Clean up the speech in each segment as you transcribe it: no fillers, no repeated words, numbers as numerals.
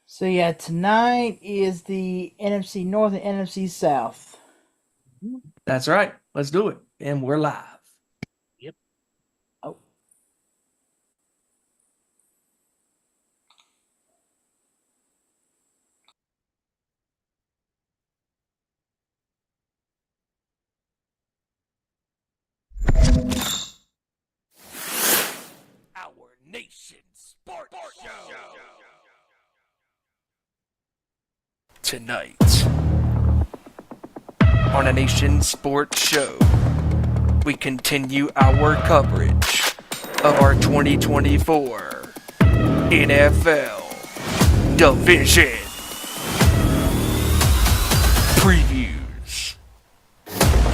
So yeah, tonight is the NFC North and NFC South. That's right. Let's do it. And we're live. Yep. Oh, Our Nation Sports Show. Tonight on a Nation Sports Show, we continue our coverage of our 2024 NFL Division previews.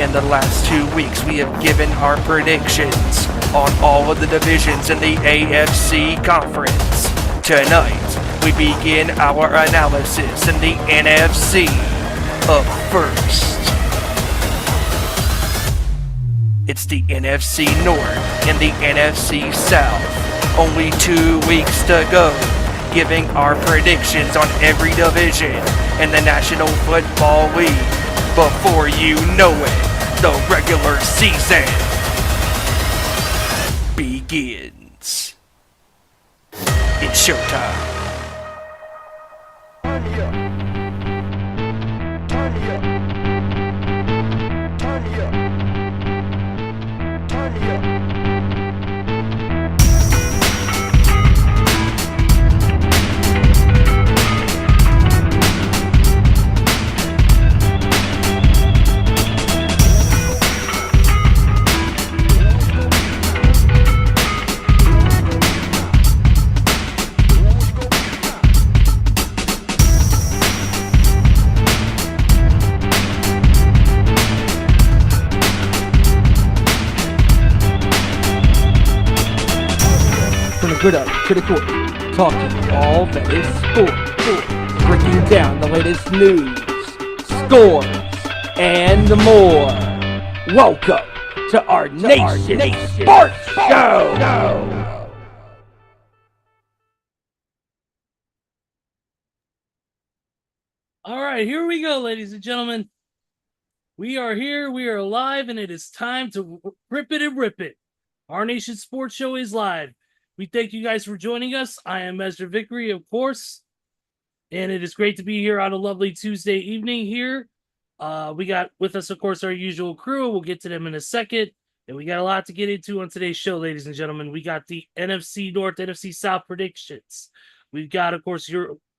In the last 2 weeks, we have given our predictions on all of the divisions in the AFC Conference. Tonight, we begin our analysis in the NFC. Up first, it's the NFC North and the NFC South. Only 2 weeks to go, giving our predictions on every division in the National Football League. Before you know it, the regular season begins. It's showtime. Turn me up. Turn me up. Turn me up. Turn me up. From the good up to the court, talking all that is sport, breaking down the latest news, scores, and more. Welcome to our Nation Sports Show. All right, here we go, ladies and gentlemen. We are here, we are live, and it is time to rip it and rip it. Our Nation Sports Show is live. We thank you guys for joining us. I am Mr. Vickery, of course, and it is great to be here on a lovely Tuesday evening here. We got with us, of course, our usual crew. We'll get to them in a second. And we got a lot to get into on today's show, ladies and gentlemen. We got the NFC North, NFC South predictions. We've got, of course,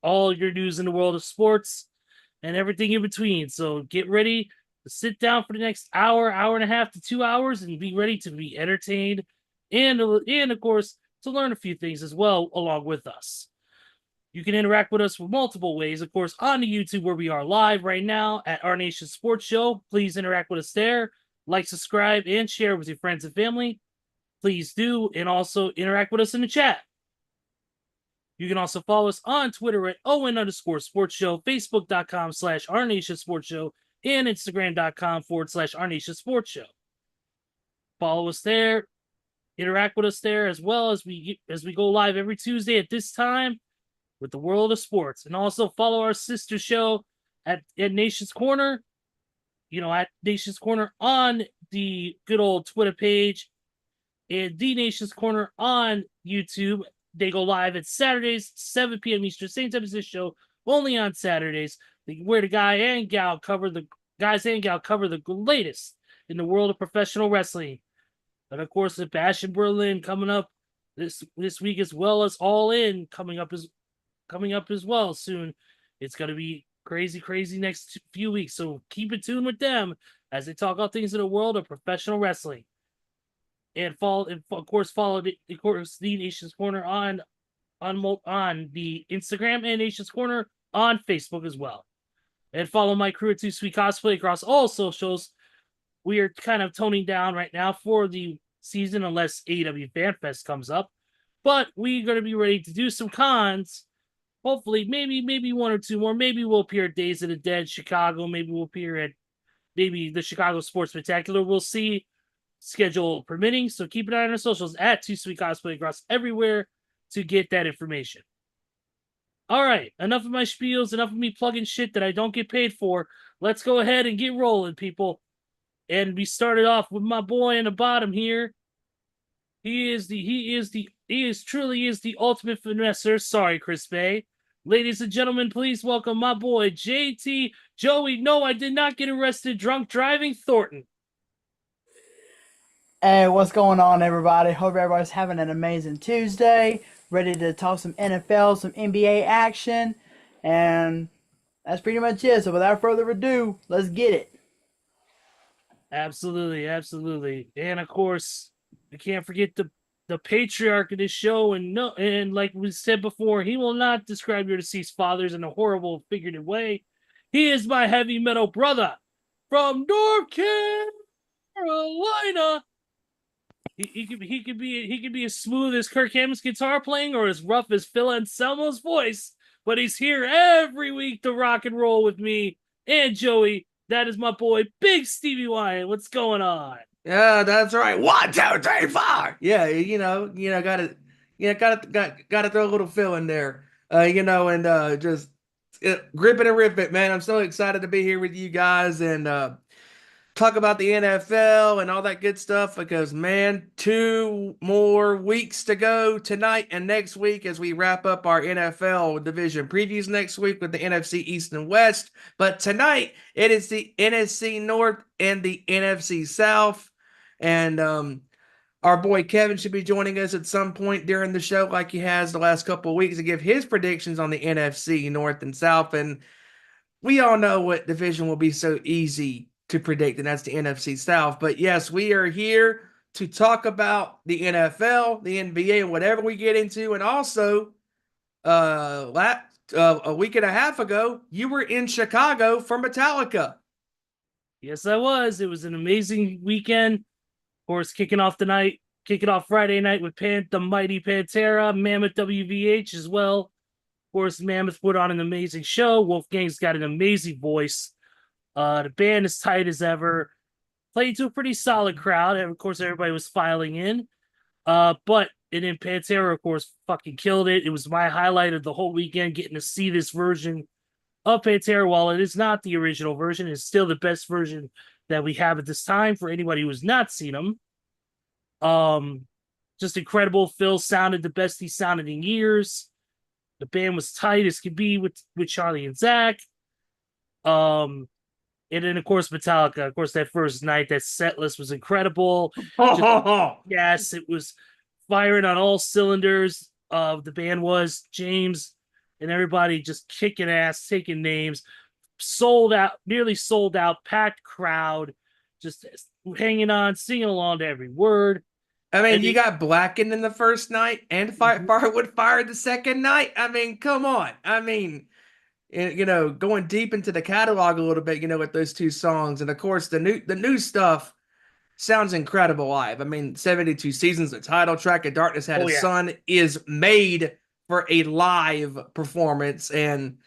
all your news in the world of sports and everything in between. So get ready to sit down for the next hour, hour and a half to 2 hours, and be ready to be entertained and of course, to learn a few things as well along with us. You can interact with us with multiple ways, of course, on the YouTube where we are live right now at Our Nation Sports Show. Please interact with us there. Like, subscribe, and share with your friends and family. Please do, and also interact with us in the chat. You can also follow us on Twitter at Owen_Sports Show, Facebook.com/Our Nation Sports Show, and Instagram.com/Our Nation Sports Show. Follow us there, interact with us there, as well as we go live every Tuesday at this time with the world of sports. And also follow our sister show at Nation's Corner, at Nation's Corner on the good old Twitter page, and The Nation's Corner on YouTube. They go live at Saturdays, 7 p.m. Eastern, same time as this show, only on Saturdays, where the guys and gal cover the latest in the world of professional wrestling. And of course, the Bash in Berlin coming up this week, as well as All In coming up as well soon. It's going to be crazy next few weeks. So keep it tuned with them as they talk about things in the world of professional wrestling. And follow the Nation's Corner on the Instagram, and Nation's Corner on Facebook as well. And follow my crew at Too Sweet Cosplay across all socials. We are kind of toning down right now for the season unless AEW Fan Fest comes up. But we're going to be ready to do some cons. Hopefully, maybe one or two more. Maybe we'll appear at Days of the Dead, Chicago. Maybe we'll appear at the Chicago Sports Spectacular. We'll see, schedule permitting. So keep an eye on our socials at Too Sweet Cosplay across everywhere to get that information. All right, enough of my spiels, enough of me plugging shit that I don't get paid for. Let's go ahead and get rolling, people. And we started off with my boy in the bottom here. He is truly the ultimate finesser. Sorry, Chris Bay. Ladies and gentlemen, please welcome my boy JT Joey. No, I did not get arrested drunk driving Thornton. Hey, what's going on, everybody? Hope everybody's having an amazing Tuesday. Ready to talk some NFL, some NBA action. And that's pretty much it. So without further ado, let's get it. Absolutely, absolutely. And of course, I can't forget the patriarch of this show, and like we said before, he will not describe your deceased fathers in a horrible figurative way. He is my heavy metal brother from North Carolina. He could be as smooth as Kirk Hammett's guitar playing or as rough as Phil Anselmo's voice, but he's here every week to rock and roll with me and Joey. That is my boy, Big Stevie Wyand. What's going on? Yeah, that's right. 1, 2, 3, 4. Yeah, gotta throw a little fill in there. Just grip it and rip it, man. I'm so excited to be here with you guys and talk about the NFL and all that good stuff because, man, 2 more weeks to go tonight and next week as we wrap up our NFL division previews next week with the NFC East and West. But tonight, it is the NFC North and the NFC South. And our boy Kevin should be joining us at some point during the show like he has the last couple of weeks to give his predictions on the NFC North and South. And we all know what division will be so easy to predict, and that's the NFC South. But yes, we are here to talk about the NFL, the NBA, and whatever we get into. And also, a week and a half ago, you were in Chicago for Metallica. Yes, I was. It was an amazing weekend. Of course, kicking off Friday night with the Mighty Pantera, Mammoth WVH as well. Of course, Mammoth put on an amazing show. Wolfgang's got an amazing voice. The band is tight as ever. Played to a pretty solid crowd. And of course, everybody was filing in. And then Pantera, of course, fucking killed it. It was my highlight of the whole weekend, getting to see this version of Pantera. While it is not the original version, it's still the best version that we have at this time for anybody who has not seen them. Just incredible. Phil sounded the best he sounded in years. The band was tight as could be with Charlie and Zach. And then, of course, Metallica. Of course, that first night, that set list was incredible. Yes, it was firing on all cylinders. The band was James and everybody just kicking ass, taking names. Nearly sold out, packed crowd, just hanging on, singing along to every word. I mean, you got Blackened in the first night and Firewood Fire the second night. I mean, come on. I mean, going deep into the catalog a little bit, with those 2 songs. And of course, the new stuff sounds incredible live. I mean, 72 Seasons, the title track of Darkness Had a Son is made for a live performance. And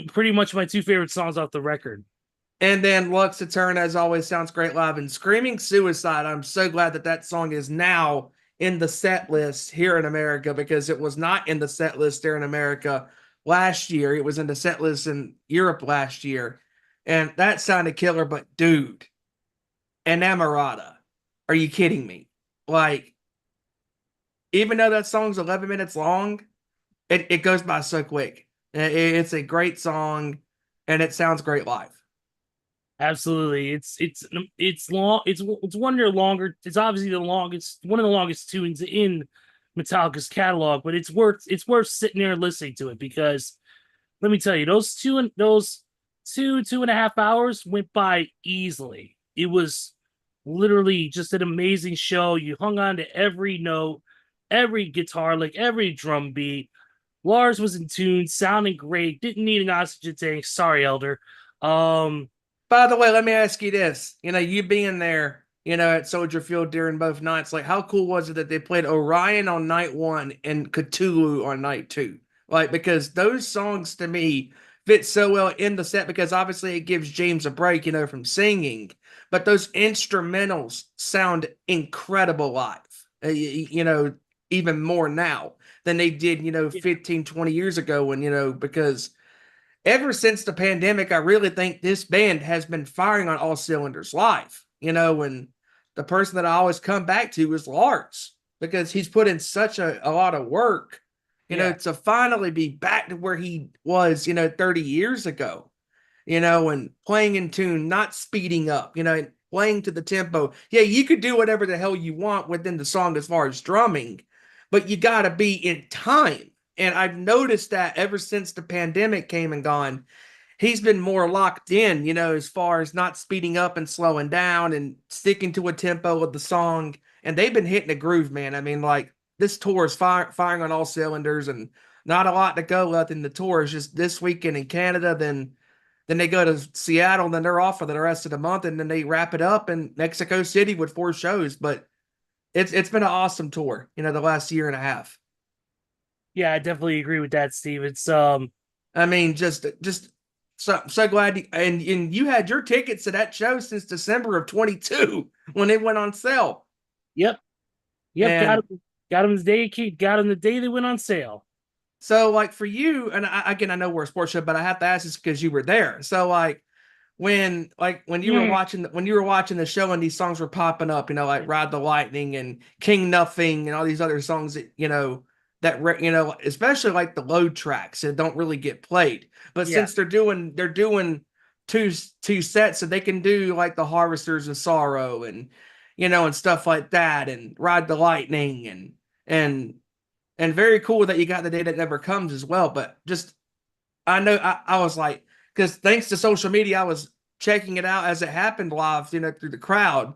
pretty much my 2 favorite songs off the record. And then Lux Eterna, as always, sounds great live. And Screaming Suicide, I'm so glad that song is now in the set list here in America because it was not in the set list here in America last year. It was in the set list in Europe last year. And that sounded killer, but dude, Enamorada, are you kidding me? Like, even though that song's 11 minutes long, it goes by so quick. It's a great song, and it sounds great live. Absolutely. It's long. It's one of their longer. It's obviously one of the longest tunes in Metallica's catalog, but it's worth sitting there and listening to it because let me tell you, those 2.5 hours went by easily. It was literally just an amazing show. You hung on to every note, every guitar lick, every drum beat. Lars was in tune, sounding great. Didn't need an oxygen tank. Sorry, Elder. By the way, let me ask you this. You being there, at Soldier Field during both nights, like how cool was it that they played Orion on night 1 and Cthulhu on night 2? Like, because those songs to me fit so well in the set because obviously it gives James a break, from singing. But those instrumentals sound incredible live. even more now than they did, 15, 20 years ago when, because ever since the pandemic, I really think this band has been firing on all cylinders live, and the person that I always come back to is Lars because he's put in such a lot of work, to finally be back to where he was, 30 years ago, and playing in tune, not speeding up, playing to the tempo. Yeah, you could do whatever the hell you want within the song as far as drumming, but you got to be in time. And I've noticed that ever since the pandemic came and gone, he's been more locked in, as far as not speeding up and slowing down and sticking to a tempo of the song. And they've been hitting a groove, man. I mean, like this tour is firing on all cylinders and not a lot to go left in the tour. It's just this weekend in Canada, then they go to Seattle, and then they're off for the rest of the month, and then they wrap it up in Mexico City with 4 shows. But it's been an awesome tour, the last year and a half. Yeah, I definitely agree with that, Steve. It's I mean, just so glad and you had your tickets to that show since December of 22 when it went on sale. Yep. And Got them the day they went on sale. so like for you, and I know we're a sports show, but I have to ask this because you were there. So when you were watching the show and these songs were popping up, like Ride the Lightning and King Nothing and all these other songs that especially like the load tracks that don't really get played. But since they're doing two sets, so they can do like the Harvesters of Sorrow and and stuff like that, and Ride the Lightning and very cool that you got The Day That Never Comes as well. But just I know I was like, because thanks to social media, I was checking it out as it happened live, through the crowd,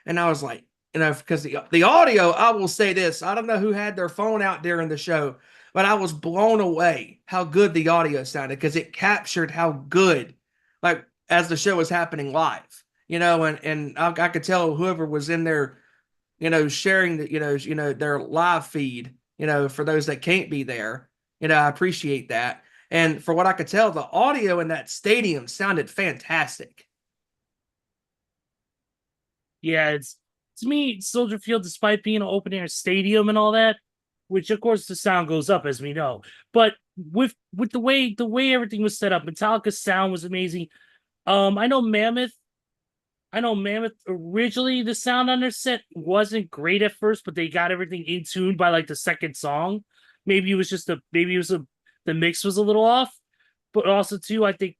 and I was like, because the audio, I will say this, I don't know who had their phone out during the show, but I was blown away how good the audio sounded because it captured how good, like as the show was happening live, and I could tell whoever was in there, sharing the, their live feed, for those that can't be there, I appreciate that. And for what I could tell, the audio in that stadium sounded fantastic. Yeah, to me, Soldier Field, despite being an open air stadium and all that, which of course the sound goes up as we know, but with the way everything was set up, Metallica's sound was amazing. I know Mammoth originally the sound on their set wasn't great at first, but they got everything in tune by like the second song. Maybe it was the mix was a little off, but also too, I think,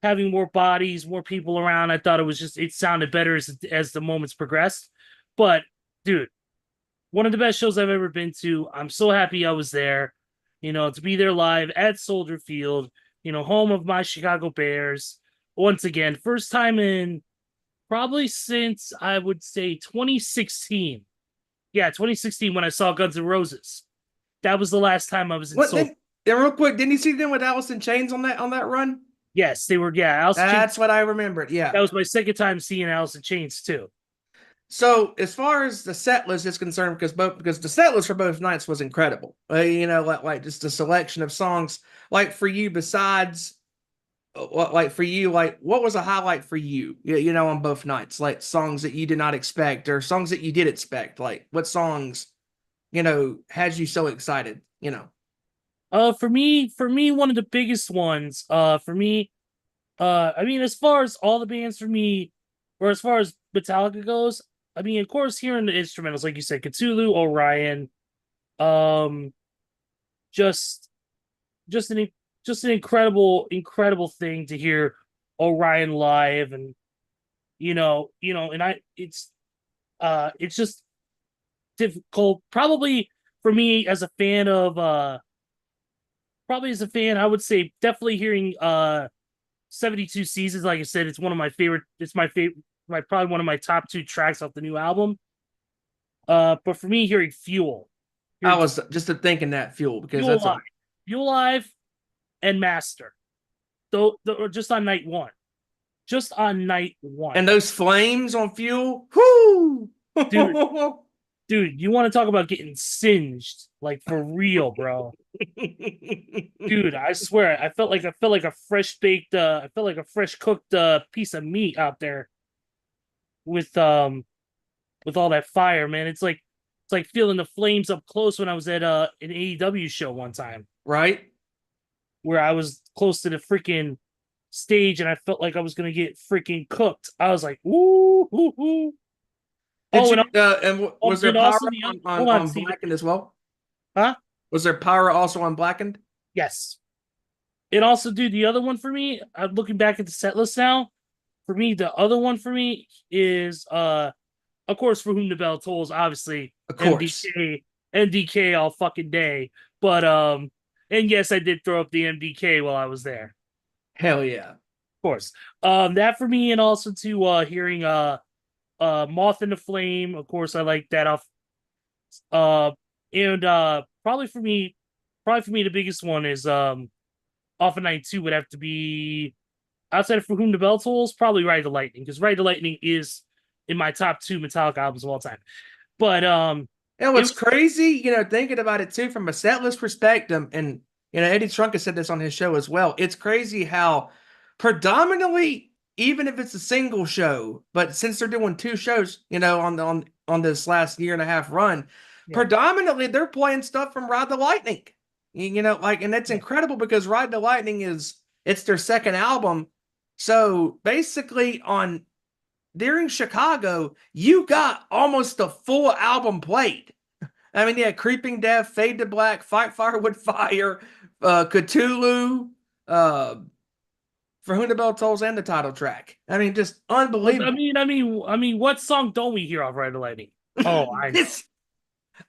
having more bodies, more people around, I thought it sounded better as the moments progressed. But dude, one of the best shows I've ever been to. I'm so happy I was there, to be there live at Soldier Field, home of my Chicago Bears. Once again, first time in probably since I would say 2016. Yeah, 2016 when I saw Guns N' Roses. That was the last time I was in Soldier. Real quick, didn't you see them with Alice in Chains on that run? Yes, they were. Yeah, Alice That's what I remembered. Yeah, that was my second time seeing Alice in Chains too. So as far as the set list is concerned, because the set list for both nights was incredible. Like just a selection of songs. Like for you, besides, what was a highlight for you? On both nights, like songs that you did not expect or songs that you did expect. Like what songs, had you so excited? For me, one of the biggest ones, I mean, as far as all the bands for me, or as far as Metallica goes, I mean, of course, hearing the instrumentals, like you said, Cthulhu, Orion, just an incredible thing to hear Orion live, and it's just difficult, probably for me as a fan of, I would say definitely hearing 72 Seasons. Like I said, it's one of my favorite. It's my favorite. Probably one of my top 2 tracks off the new album. But for me, hearing Fuel. I was just thinking that Fuel because Fuel Live and Master. Though just on night one. And those flames on Fuel. Whoo! Dude, you want to talk about getting singed, like for real, bro. Dude, I swear, I felt like a fresh cooked piece of meat out there with all that fire, man. It's like It's like feeling the flames up close when I was at an AEW show one time, Right? where I was close to the freaking stage and I felt like I was gonna get freaking cooked. I was like, ooh, ooh, ooh. Did And was there and power also the on, hold on, Steven. Blackened as well? Huh? Was there power also on Blackened? Yes. And also, dude, the other one for me, I'm looking back at the set list now. For me, the other one for me is of course, For Whom the Bell Tolls, obviously Of course. MDK all fucking day. But and yes, I did throw up the MDK while I was there. Hell yeah. Of course. That for me, and also to hearing Moth in the Flame. Of course, I like that off. And probably for me, the biggest one is off of night 2 would have to be outside of For Whom the Bell Tolls, probably Ride the Lightning, because Ride the Lightning is in my top 2 Metallica albums of all time. But And what's crazy, thinking about it too from a set list perspective, and Eddie Trunk has said this on his show as well. It's crazy how predominantly, even if it's a single show, but since they're doing 2 shows, on this last year and a half run, predominantly they're playing stuff from Ride the Lightning. And that's incredible because Ride the Lightning it's their second album. So basically during Chicago, you got almost the full album played. I mean, yeah, Creeping Death, Fade to Black, Fight Fire with Fire, Cthulhu, For Whom the Bell Tolls, and the title track. I mean, just unbelievable. I mean, what song don't we hear off Ride the Lightning? Oh, I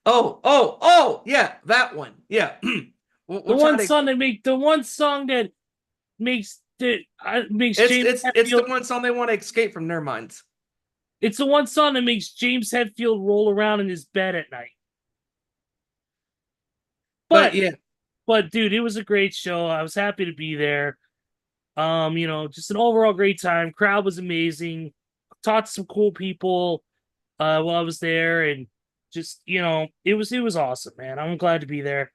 know. Yeah, that one. Yeah. The one song that makes James it's the one song they want to escape from their minds. It's the one song that makes James Hetfield roll around in his bed at night. But dude, it was a great show. I was happy to be there. Just an overall great time. Crowd was amazing. Talked to some cool people while I was there, and just it was awesome, man. I'm glad to be there.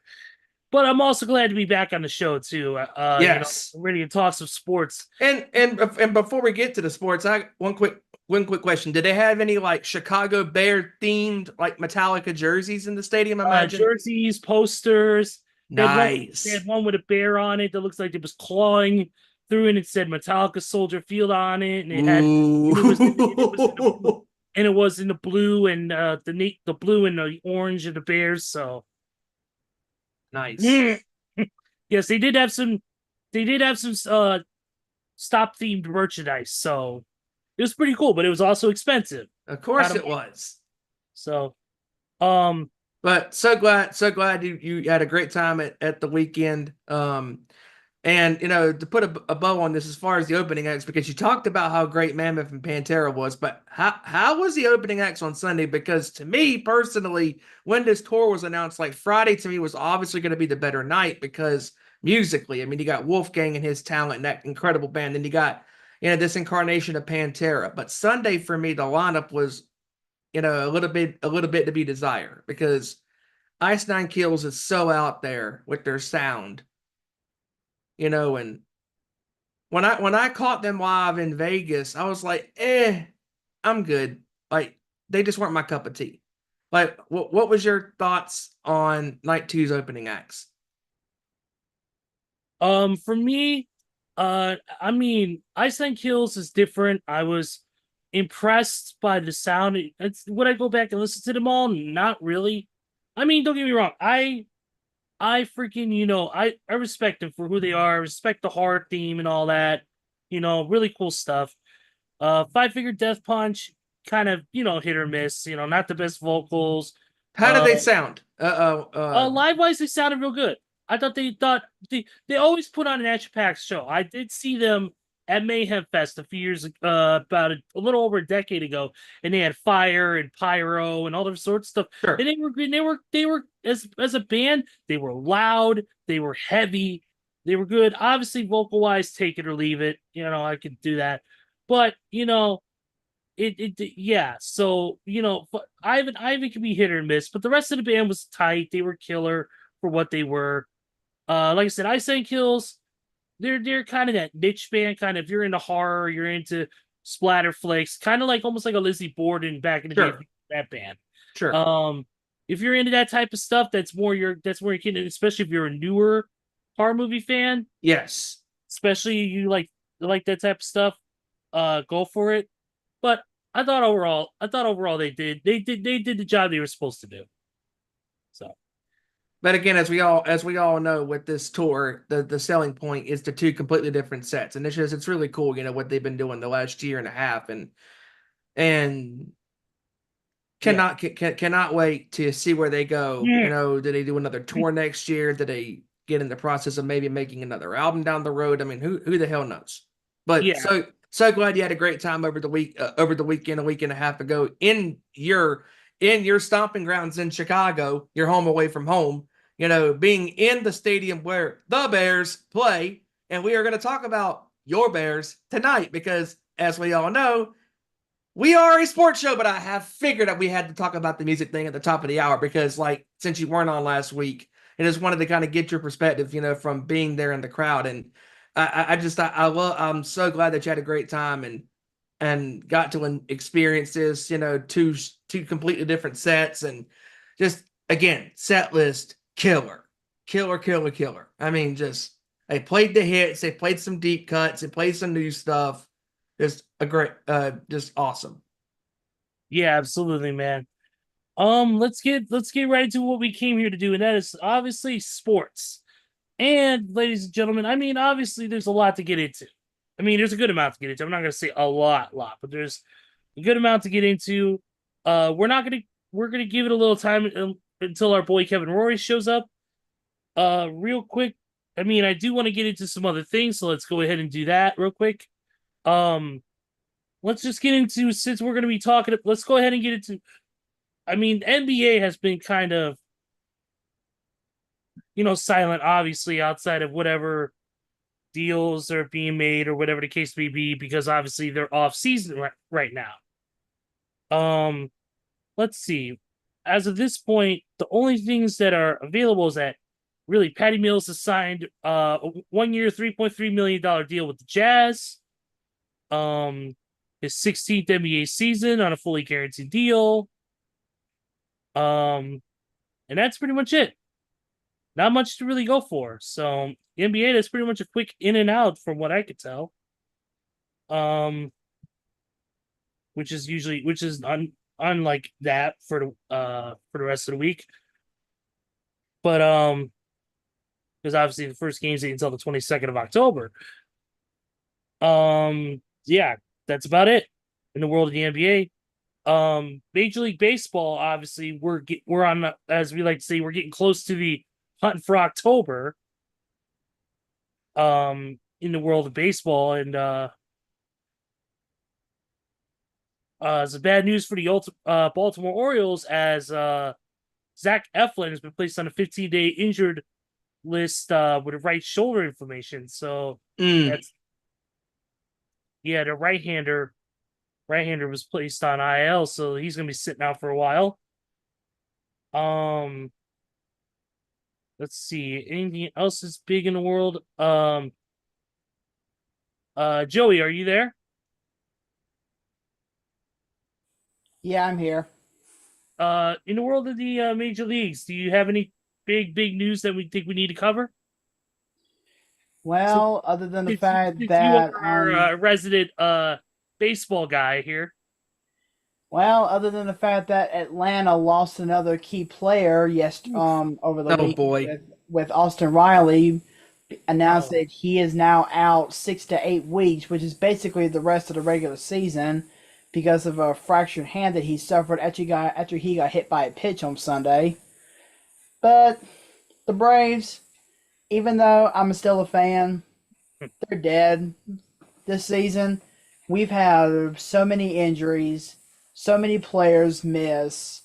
But I'm also glad to be back on the show too. Yes, ready to talk some sports. And before we get to the sports, one quick question: did they have any like Chicago Bear themed like Metallica jerseys in the stadium? Imagine jerseys, posters. Nice. They had one with a bear on it that looks like it was clawing through, and it said Metallica Soldier Field on it, and it was in the blue and the blue and the orange of the Bears. So. Nice. Yes, they did have some stop themed merchandise, so it was pretty cool, but it was also expensive. Of course it was. So but so glad you had a great time at the weekend. And to put a bow on this as far as the opening acts, because you talked about how great Mammoth and Pantera was, but how was the opening acts on Sunday? Because to me personally, when this tour was announced, like Friday to me was obviously going to be the better night because musically, I mean, you got Wolfgang and his talent and that incredible band, and you got this incarnation of Pantera. But Sunday for me, the lineup was a little bit to be desired because Ice Nine Kills is so out there with their sound. And when I caught them live in Vegas, I was like, I'm good. Like, they just weren't my cup of tea. Like, what was your thoughts on night 2's opening acts? For me, I mean, Ice Nine Kills is different. I was impressed by the sound. Would I go back and listen to them all? Not really. I mean, don't get me wrong. I freaking, I respect them for who they are. I respect the horror theme and all that. Really cool stuff. Five Finger Death Punch, kind of, hit or miss. Not the best vocals. How did they sound? Live wise, they sounded real good. I thought they always put on an Action Pack show. I did see them at Mayhem Fest a few years about a little over a decade ago, and they had fire and pyro and all that sort of stuff. Sure. And they were as a band, they were loud, they were heavy, they were good. Obviously, vocal wise, take it or leave it. I could do that, but yeah. So Ivan can be hit or miss, but the rest of the band was tight. They were killer for what they were. Like I said, Ice Nine Kills. They're kind of that niche band, kind of if you're into horror, you're into splatter flicks, kind of like almost like a Lizzie Borden back in the day, that band. Sure. if you're into that type of stuff, that's where you're getting it, especially if you're a newer horror movie fan, Yes. especially you like that type of stuff, go for it. But I thought overall they did the job they were supposed to do. So But again, as we all know, with this tour, the selling point is the two completely different sets, and it's really cool, what they've been doing the last year and a half, and cannot wait to see where they go. Yeah. Do they do another tour next year? Do they get in the process of maybe making another album down the road? I mean, who the hell knows? But Yeah. so glad you had a great time over the weekend, a week and a half ago in your stomping grounds in Chicago, your home away from home. Being in the stadium where the Bears play, and we are going to talk about your Bears tonight because, as we all know, we are a sports show, but I have figured that we had to talk about the music thing at the top of the hour because, since you weren't on last week, I just wanted to kind of get your perspective, from being there in the crowd. And I'm so glad that you had a great time and got to experience this, two completely different sets, and just, again, set list killer. I mean, just they played the hits, they played some deep cuts, they played some new stuff. Just a great, just awesome. Yeah, absolutely, man. Let's get right into what we came here to do, and that is obviously sports. And ladies and gentlemen, I mean, obviously there's a lot to get into. I mean, there's a good amount to get into. I'm not gonna say a lot, but there's a good amount to get into. We're gonna give it a little time until our boy Kevin Rory shows up. Real quick. I mean, I do want to get into some other things, so let's go ahead and do that real quick. Let's just get into, since we're going to be talking, let's go ahead and get into, I mean, NBA has been kind of, silent, obviously, outside of whatever deals are being made or whatever the case may be, because obviously they're off season right now. Let's see. As of this point, the only things that are available is that really Patty Mills has signed a 1 year, $3.3 million deal with the Jazz. His 16th NBA season on a fully guaranteed deal. And that's pretty much it. Not much to really go for. So the NBA, that's pretty much a quick in and out from what I could tell. Which is unlike that for the rest of the week. But because obviously the first game's until the 22nd of October. Yeah, that's about it in the world of the NBA. Major League Baseball, obviously, we're on, as we like to say, we're getting close to the hunt for October. In the world of baseball, and some bad news for the Baltimore Orioles, as Zach Eflin has been placed on a 15-day injured list with a right shoulder inflammation. So that's the right-hander was placed on IL, so he's gonna be sitting out for a while. Let's see, anything else is big in the world? Joey, are you there? Yeah, I'm here. In the world of the major leagues, do you have any big news that we think we need to cover? Well, other than the Since fact you that are our resident baseball guy here. well, other than the fact that Atlanta lost another key player over the Oh, week boy. with Austin Riley announced Oh. that he is now out 6 to 8 weeks, which is basically the rest of the regular season because of a fractured hand that he suffered after he got hit by a pitch on Sunday. But the Braves, even though I'm still a fan, they're dead this season. We've had so many injuries, so many players miss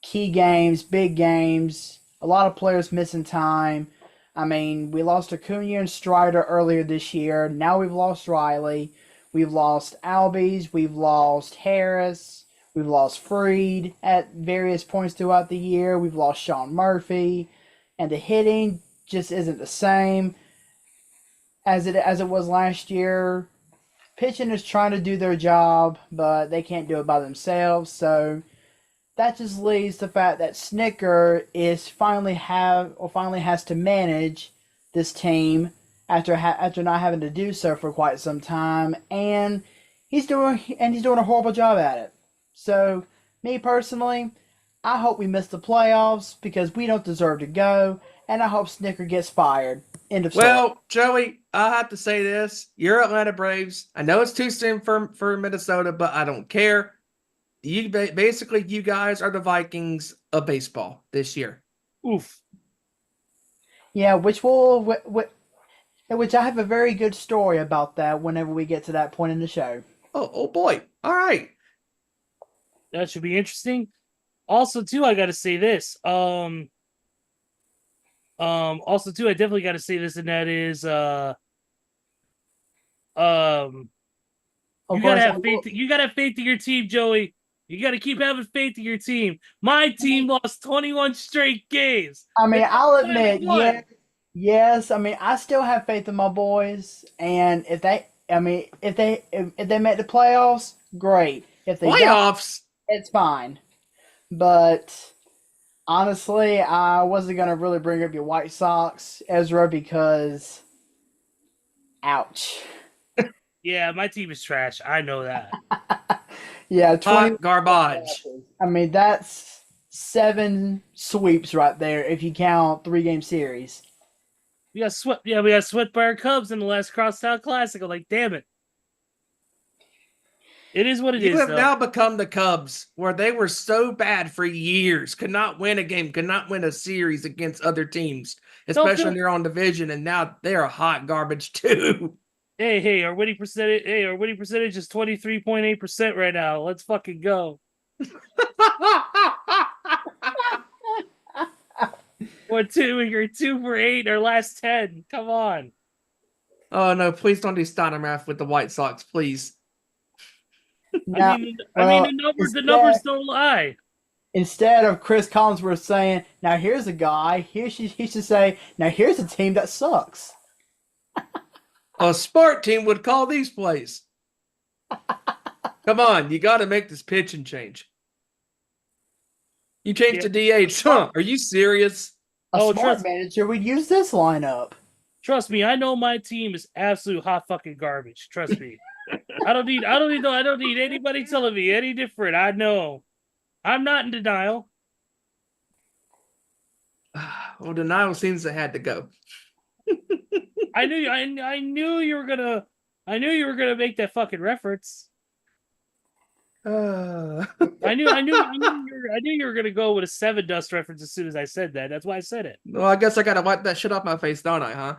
key games, big games, a lot of players missing time. I mean, we lost Acuna and Strider earlier this year. Now we've lost Riley. We've lost Albies. We've lost Harris. We've lost Freed at various points throughout the year. We've lost Sean Murphy. And the hitting just isn't the same as it was last year. Pitching is trying to do their job, but they can't do it by themselves. So that just leads to the fact that Snicker is finally has to manage this team after not having to do so for quite some time, and he's doing a horrible job at it. So, me personally, I hope we miss the playoffs because we don't deserve to go, and I hope Snicker gets fired. End of story. Well, Joey, I have to say this. You're Atlanta Braves. I know it's too soon for Minnesota, but I don't care. You basically, you guys are the Vikings of baseball this year. Oof. Yeah, which I have a very good story about that whenever we get to that point in the show. Oh boy. All right. That should be interesting. Also, too, I got to say this. Also, too, I definitely got to say this, and that is, you gotta have faith. You gotta have faith in your team, Joey. You gotta keep having faith in your team. My team lost 21 straight games. I mean, I'll admit, Won. yes. I mean, I still have faith in my boys, and if they make the playoffs, great. If they don't, Playoffs. it's fine. But honestly, I wasn't gonna really bring up your White Sox, Ezra, because ouch. Yeah, my team is trash. I know that. Yeah, 20 Hot garbage. I mean, that's 7 sweeps right there if you count 3-game series. We got swept. Yeah, we got swept by our Cubs in the last Crosstown Classic. I'm like, damn it. It is what it is. You have though. now become the Cubs, where they were so bad for years, could not win a game, could not win a series against other teams, especially in their own division, and now they are hot garbage too. Hey, our winning percentage. Hey, our winning percentage is 23.8% right now. Let's fucking go. You're 2 for 8 in our last 10. Come on. Oh no! Please don't do Steiner math with the White Sox, please. Now, The numbers don't lie. Instead of Chris Collinsworth saying, "Now he should say, "Now here's a team that sucks." A smart team would call these plays. Come on, you got to make this pitching change. You changed to DH, huh? Are you serious? A smart manager would use this lineup. Trust me, I know my team is absolute hot fucking garbage. Trust me. I don't need anybody telling me any different. I know. I'm not in denial. Well, denial seems to had to go. I knew you were gonna make that fucking reference. I knew you were gonna go with a 7 Dust reference as soon as I said that. That's why I said it. Well, I guess I gotta wipe that shit off my face, don't I, huh?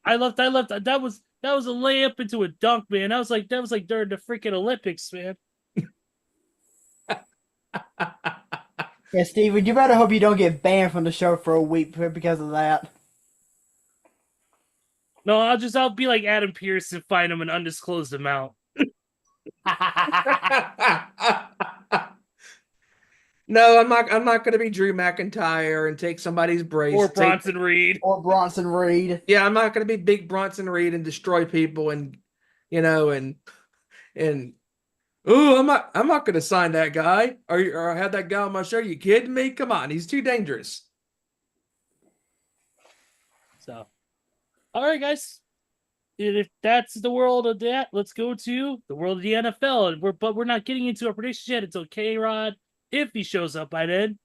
I left. That was a layup into a dunk, man. That was like during the freaking Olympics, man. Yeah, Steven, you better hope you don't get banned from the show for a week because of that. No, I'll be like Adam Pearce and find him an undisclosed amount. No, I'm not going to be Drew McIntyre and take somebody's brace. Or Bronson Reed. Or Bronson Reed. Yeah, I'm not going to be big Bronson Reed and destroy people and oh, I'm not going to sign that guy or have that guy on my show. Are you kidding me? Come on, he's too dangerous. So, all right, guys. If that's the world of that, let's go to the world of the NFL. But we're not getting into our predictions yet until K-Rod, if he shows up by then.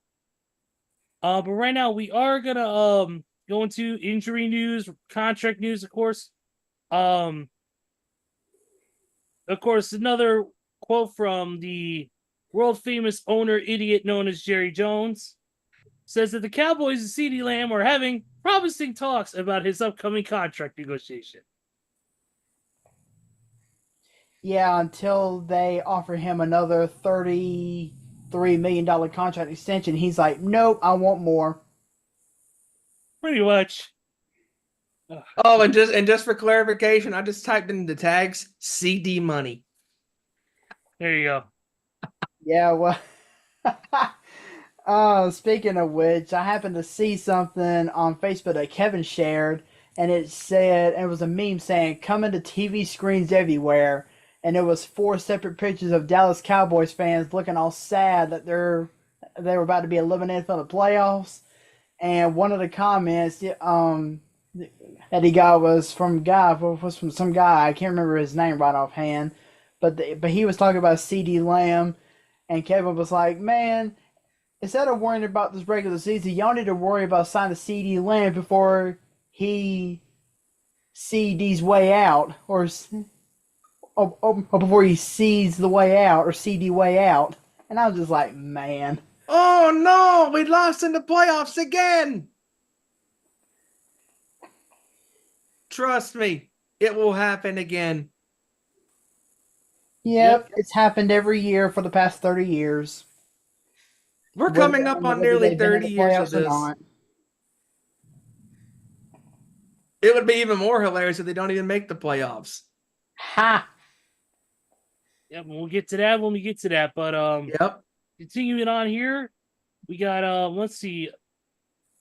But right now we are gonna go into injury news, contract news, of course. Of course, another quote from the world famous owner idiot known as Jerry Jones says that the Cowboys and CeeDee Lamb are having promising talks about his upcoming contract negotiation. Yeah, until they offer him another $33 million contract extension, he's like, nope, I want more. Pretty much. Oh, and just for clarification, I just typed in the tags CD money. There you go. Yeah, well, speaking of which, I happened to see something on Facebook that Kevin shared, and it was a meme saying, coming to TV screens everywhere. and it was 4 separate pictures of Dallas Cowboys fans looking all sad that they were about to be eliminated from the playoffs. And one of the comments that he got was from some guy. I can't remember his name right offhand, but he was talking about CD Lamb, and Kevin was like, "Man, instead of worrying about this regular season, y'all need to worry about signing CD Lamb before he CD's way out, or before he sees the way out, or CD way out." And I was just like, man. Oh no, we lost in the playoffs again. Trust me, it will happen again. Yep, it's happened every year for the past 30 years. We're coming up on nearly 30 years of this. It would be even more hilarious if they don't even make the playoffs. Ha! Yeah, we'll get to that when we get to that. But Yep. continuing on here, we got let's see,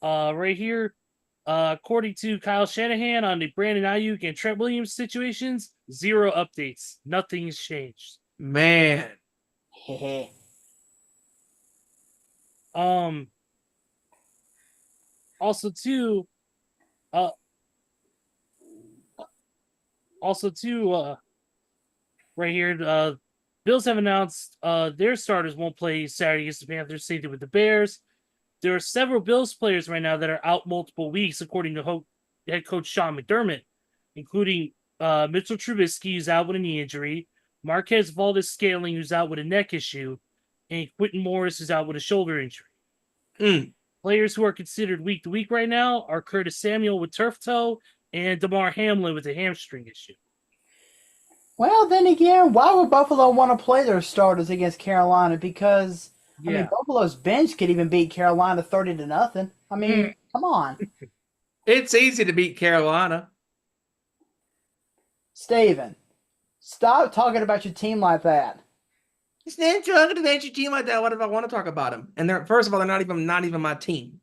right here, according to Kyle Shanahan on the Brandon Ayuk and Trent Williams situations, 0 updates. Nothing's changed. Man. Also too, right here, Bills have announced their starters won't play Saturday against the Panthers. Same thing with the Bears. There are several Bills players right now that are out multiple weeks, according to head coach Sean McDermott, including Mitchell Trubisky, who's out with a knee injury, Marquez Valdes-Scantling, who's out with a neck issue, and Quentin Morris, who's out with a shoulder injury. Players who are considered week to week right now are Curtis Samuel with turf toe and DeMar Hamlin with a hamstring issue. Well, then again, why would Buffalo want to play their starters against Carolina? Because I mean, Buffalo's bench could even beat Carolina 30-0. I mean, come on. It's easy to beat Carolina. Steven, stop talking about your team like that. It's not talking about your team like that. What if I want to talk about them? And first of all, they're not even my team.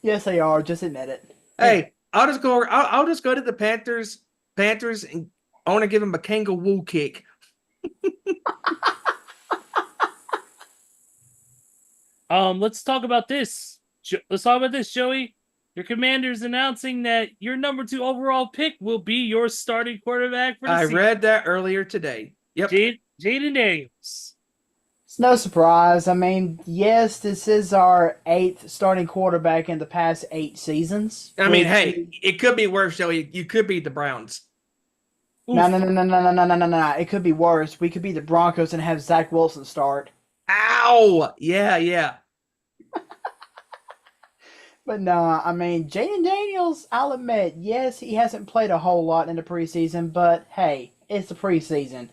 Yes, they are. Just admit it. Hey, I'll just go to the Panthers, and I want to give them a kangaroo kick. Let's talk about this. Joey. Your Commanders announcing that your number 2 overall pick will be your starting quarterback for the season. I read that earlier today. Yep. Jaden Daniels. It's no surprise. I mean, yes, this is our 8th starting quarterback in the past 8 seasons. I mean, hey, it could be worse, Joey. You could beat the Browns. No. It could be worse. We could beat the Broncos and have Zach Wilson start. Ow! Yeah. But no, I mean, Jaden Daniels, I'll admit, yes, he hasn't played a whole lot in the preseason, but hey, it's the preseason.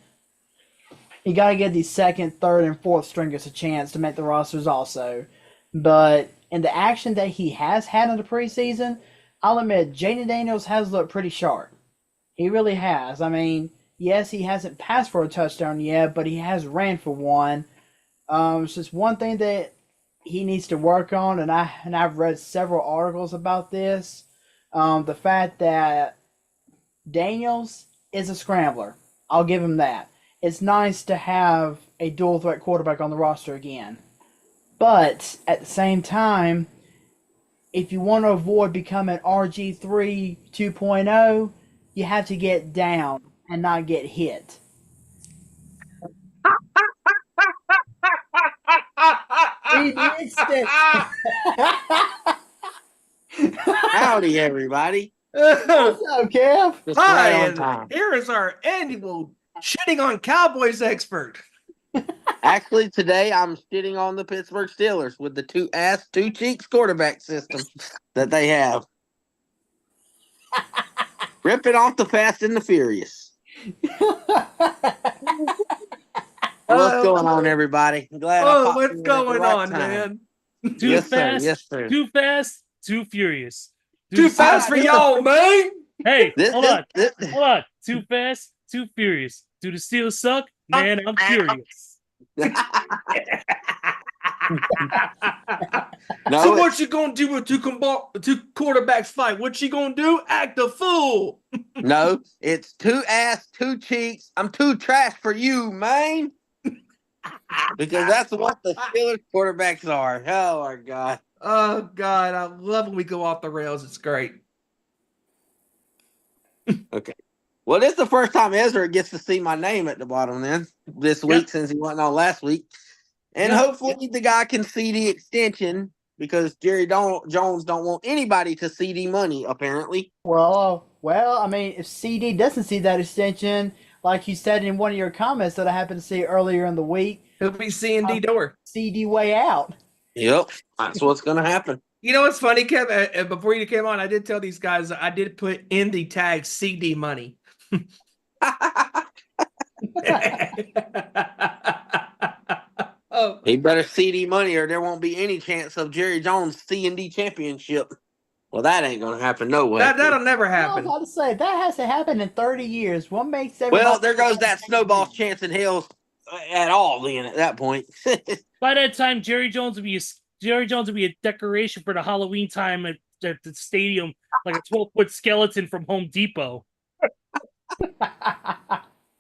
You got to give these 2nd, 3rd, and 4th stringers a chance to make the rosters also. But in the action that he has had in the preseason, I'll admit, Jaden Daniels has looked pretty sharp. He really has. I mean, yes, he hasn't passed for a touchdown yet, but he has ran for one. It's just one thing that he needs to work on, and I've read several articles about this. The fact that Daniels is a scrambler. I'll give him that. It's nice to have a dual threat quarterback on the roster again. But at the same time, if you want to avoid becoming RG3 2.0, you have to get down and not get hit. Howdy, everybody. What's up, Kev? Just Hi, right on and time. here is our annual shitting on Cowboys expert. Actually, today I'm shitting on the Pittsburgh Steelers with the two cheeks quarterback system that they have. Ripping off the Fast and the Furious. What's going on, everybody? I'm glad I popped What's in at the going right on, time. man? Too Yes, fast, sir. Yes, sir. Too fast, too furious. Too fast for y'all, man. Hey, This- hold on. this- Hold on. Too fast, too furious. Do the Steelers suck? Man, I'm curious. No, So it- what you gonna do with two quarterbacks fight? What you gonna do? Act a fool. No, it's two ass, two cheeks. I'm too trash for you, man. Because that's what the Steelers quarterbacks are. Oh my God. Oh God, I love when we go off the rails. It's great. Okay. Well, this is the first time Ezra gets to see my name at the bottom then this week since he wasn't on last week. And hopefully the guy can see the extension because Jerry Jones don't want anybody to see the money, apparently. Well, I mean, if CD doesn't see that extension, like you said in one of your comments that I happened to see earlier in the week, He'll be seeing D door. CD way out. Yep. That's what's going to happen. You know what's funny, Kev? Before you came on, I did tell these guys I did put in the tag CD money. Oh, He better CD money or there won't be any chance of Jerry Jones C&D championship. Well, that ain't going to happen no way. that'll never I was happen. about to say, that hasn't happened in 30 years. What makes everybody... Well, there goes that snowball's chance in hell at all then at that point. By that time, Jerry Jones would be a decoration for the Halloween time at the stadium, like a 12-foot skeleton from Home Depot.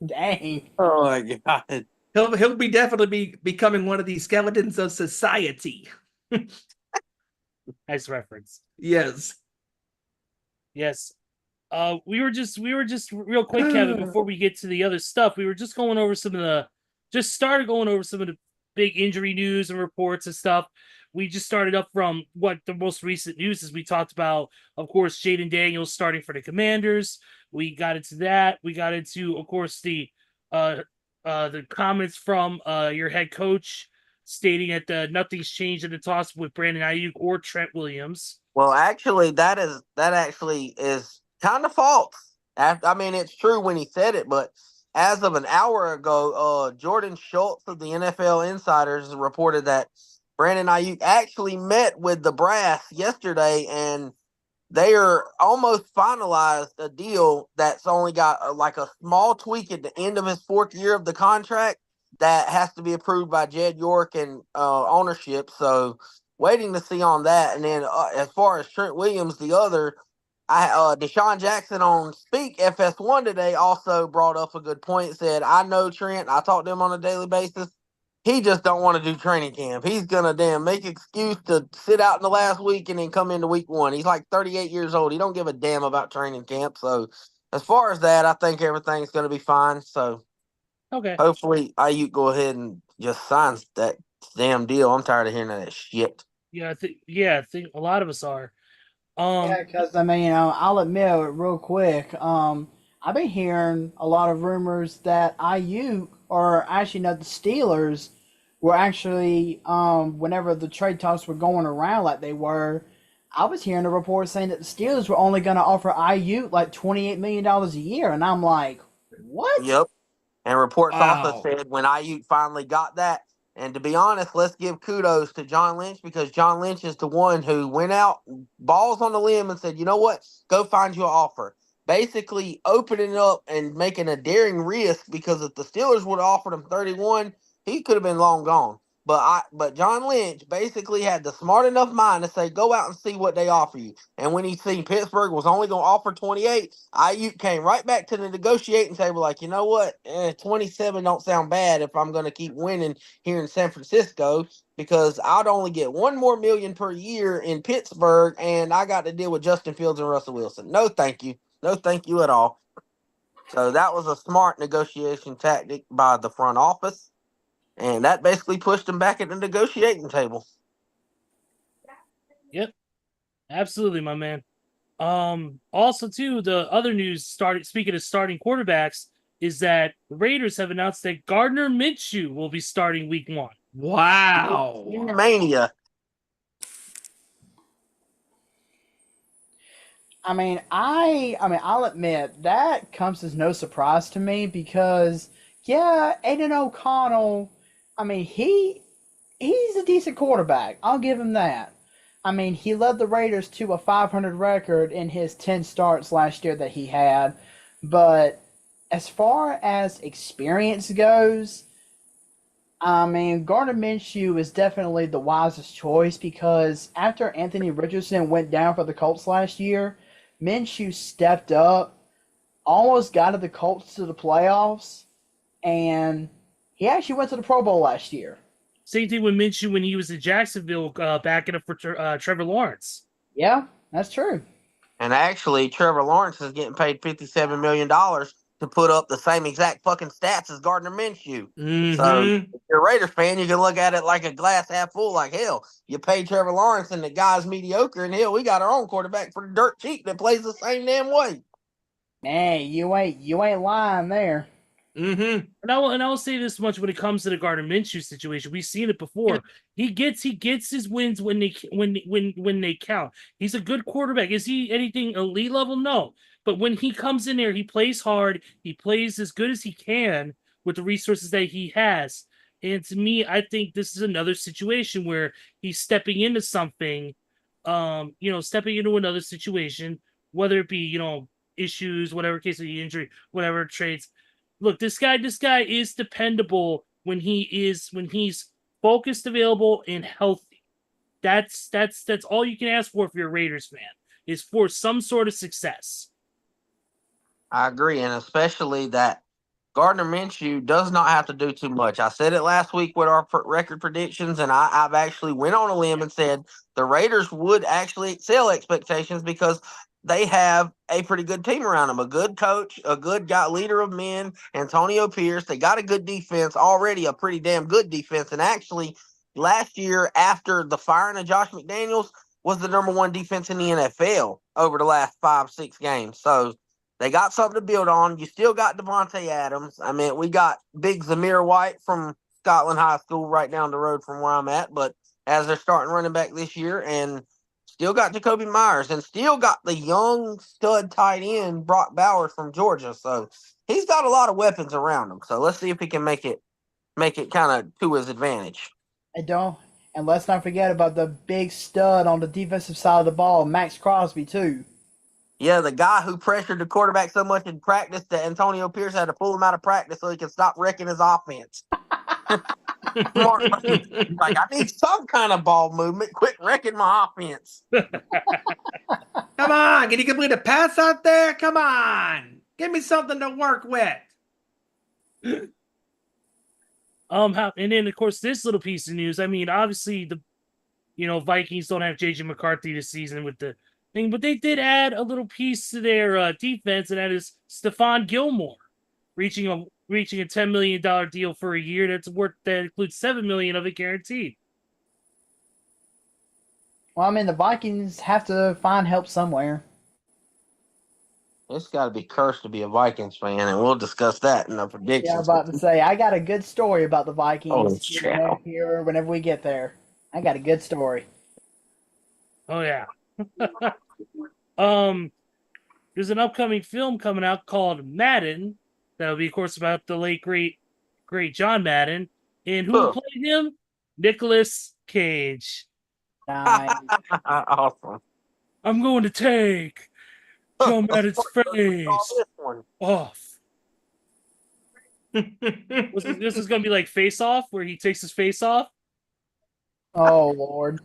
Dang. Oh my God. He'll be definitely becoming one of these skeletons of society. Nice reference. Yes. Yes. We were just real quick, Kevin, before we get to the other stuff. We were just going over some of the big injury news and reports and stuff. We just started up from what the most recent news is. We talked about, of course, Jaden Daniels starting for the Commanders. We got into that. We got into, of course, the comments from your head coach stating that nothing's changed in the toss with Brandon Ayuk or Trent Williams. Well, actually, that actually is kind of false. I mean, it's true when he said it, but as of an hour ago, Jordan Schultz of the NFL Insiders reported that Brandon Ayuk actually met with the brass yesterday, and they are almost finalized a deal that's only got like a small tweak at the end of his fourth year of the contract that has to be approved by Jed York and ownership. So waiting to see on that. And then as far as Trent Williams, the other, Deshaun Jackson on Speak FS1 today also brought up a good point. Said, I know Trent. I talk to him on a daily basis. He just don't want to do training camp. He's going to damn make excuse to sit out in the last week and then come into week one. He's like 38 years old. He don't give a damn about training camp. So as far as that, I think everything's going to be fine. So okay, hopefully Ayuk go ahead and just signs that damn deal. I'm tired of hearing that shit. Yeah, I think a lot of us are. Yeah, because I mean, I'll admit it real quick. I've been hearing a lot of rumors that Ayuk, or actually no, the Steelers, were actually whenever the trade talks were going around like they were, I was hearing a report saying that the Steelers were only going to offer Ayuk like $28 million a year, and I'm like, what? Yep. And reports also Wow. said when Ayuk finally got that, and to be honest, let's give kudos to John Lynch because John Lynch is the one who went out, balls on the limb, and said, you know what, go find you an offer. Basically opening up and making a daring risk because if the Steelers would have offered him 31, he could have been long gone. But John Lynch basically had the smart enough mind to say, go out and see what they offer you. And when he seen Pittsburgh was only going to offer 28, Ayuk came right back to the negotiating table like, you know what, 27 don't sound bad if I'm going to keep winning here in San Francisco because I'd only get $1 more million per year in Pittsburgh, and I got to deal with Justin Fields and Russell Wilson. No, thank you. No, thank you at all. So that was a smart negotiation tactic by the front office. And that basically pushed him back at the negotiating table. Yep, absolutely, my man. Also, too, the other news speaking of starting quarterbacks is that the Raiders have announced that Gardner Minshew will be starting week 1. Wow. Mania. I mean, I'll admit that comes as no surprise to me because, yeah, Aiden O'Connell, I mean, he's a decent quarterback. I'll give him that. I mean, he led the Raiders to a 500 record in his 10 starts last year that he had. But as far as experience goes, I mean, Gardner Minshew is definitely the wisest choice because after Anthony Richardson went down for the Colts last year, Minshew stepped up almost got the Colts to the playoffs, and he actually went to the Pro Bowl last year. Same thing with Minshew when he was in Jacksonville, backing up for Trevor Lawrence. Yeah, that's true. And actually, Trevor Lawrence is getting paid $57 million to put up the same exact fucking stats as Gardner Minshew. So, if you're a Raiders fan, you can look at it like a glass half full. Like, hell, you paid Trevor Lawrence and the guy's mediocre, and hell, we got our own quarterback for dirt cheap that plays the same damn way. Man, you ain't lying there. And I will say this much when it comes to the Gardner Minshew situation. We've seen it before. He gets his wins when they count. He's a good quarterback. Is he anything elite level? No. But when he comes in there, he plays hard. He plays as good as he can with the resources that he has. And to me, I think this is another situation where he's stepping into something, stepping into another situation, whether it be, issues, whatever case of the injury, whatever trades. Look, this guy is dependable when he's focused, available, and healthy. That's all you can ask for if you're a Raiders fan, is for some sort of success. I agree, and especially that Gardner Minshew does not have to do too much. I said it last week with our record predictions, and I've actually went on a limb and said the Raiders would actually excel expectations because they have a pretty good team around them, a good coach, a good guy, leader of men, Antonio Pierce. They got a good defense already, a pretty damn good defense. And actually, last year, after the firing of Josh McDaniels, was the number one defense in the NFL over the last 5-6 games. So they got something to build on. You still got Devontae Adams. I mean, we got big Zamir White from Scotland High School right down the road from where I'm at. But as they're starting running back this year, and still got Jacoby Myers, and still got the young stud tight end Brock Bowers from Georgia. So he's got a lot of weapons around him. So let's see if he can make it kind of to his advantage. And let's not forget about the big stud on the defensive side of the ball, Max Crosby, too. Yeah, the guy who pressured the quarterback so much in practice that Antonio Pierce had to pull him out of practice so he could stop wrecking his offense. Like, I need some kind of ball movement. Quit wrecking my offense. Come on, can you complete a pass out there? Come on, give me something to work with. And then of course this little piece of news. I mean, obviously the Vikings don't have JJ McCarthy this season with the thing, but they did add a little piece to their defense, and that is Stephon Gilmore, reaching a $10 million deal for a year that includes $7 million of it guaranteed. Well, I mean, the Vikings have to find help somewhere. It's got to be cursed to be a Vikings fan, and we'll discuss that in the predictions. Yeah, I'm about to say, I got a good story about the Vikings here whenever we get there. I got a good story. Oh, yeah. There's an upcoming film coming out called Madden. That'll be, of course, about the late, great John Madden. And who will play him? Nicolas Cage. Nice. Awesome. I'm going to take John Madden's face off. This is going to be like Face Off, where he takes his face off. Oh, Lord.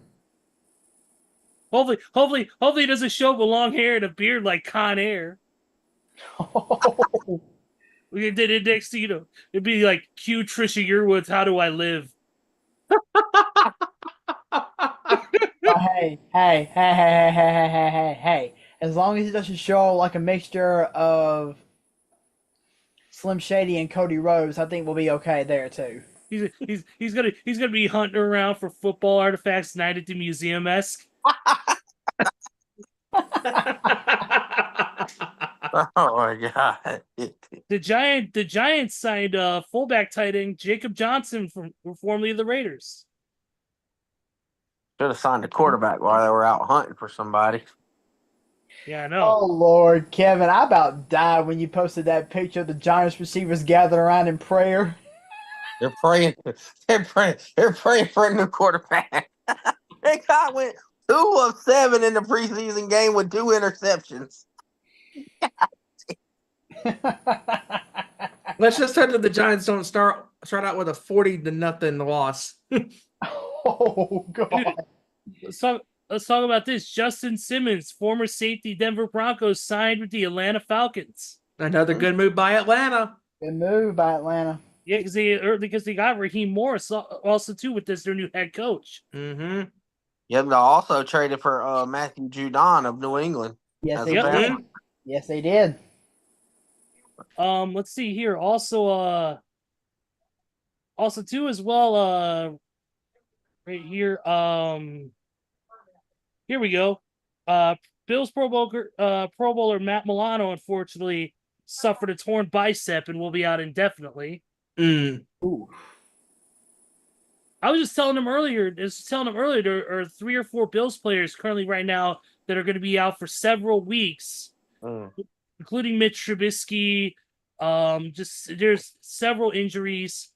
Hopefully he doesn't show up with long hair and a beard like Con Air. We did it next, it'd be like cue Trisha Yearwood's "How Do I Live." Hey. As long as he doesn't show like a mixture of Slim Shady and Cody Rhodes, I think we'll be okay there too. He's gonna be hunting around for football artifacts night at the museum-esque. Oh my God! The Giants signed fullback tight end Jacob Johnson formerly of the Raiders. Should have signed a quarterback while they were out hunting for somebody. Yeah, I know. Oh Lord, Kevin, I about died when you posted that picture of the Giants receivers gathered around in prayer. They're praying for a new quarterback. That guy went 2 of 7 in the preseason game with 2 interceptions. Let's just hope that the Giants don't start out with a 40-0 loss. Oh God. Let's talk about this. Justin Simmons, former safety Denver Broncos, signed with the Atlanta Falcons. Another good move by Atlanta. Good move by Atlanta. Yeah, because they got Raheem Morris also too with their new head coach. Mm-hmm. Yep, they also traded for Matthew Judon of New England. Yes, as they a did. backup. Yes, they did. Let's see here. Also too as well. Right here. Here we go. Bills Pro Bowler Matt Milano unfortunately suffered a torn bicep and will be out indefinitely. Ooh. I was just telling him earlier. There are 3 or 4 Bills players currently right now that are going to be out for several weeks, including Mitch Trubisky. Just there's several injuries,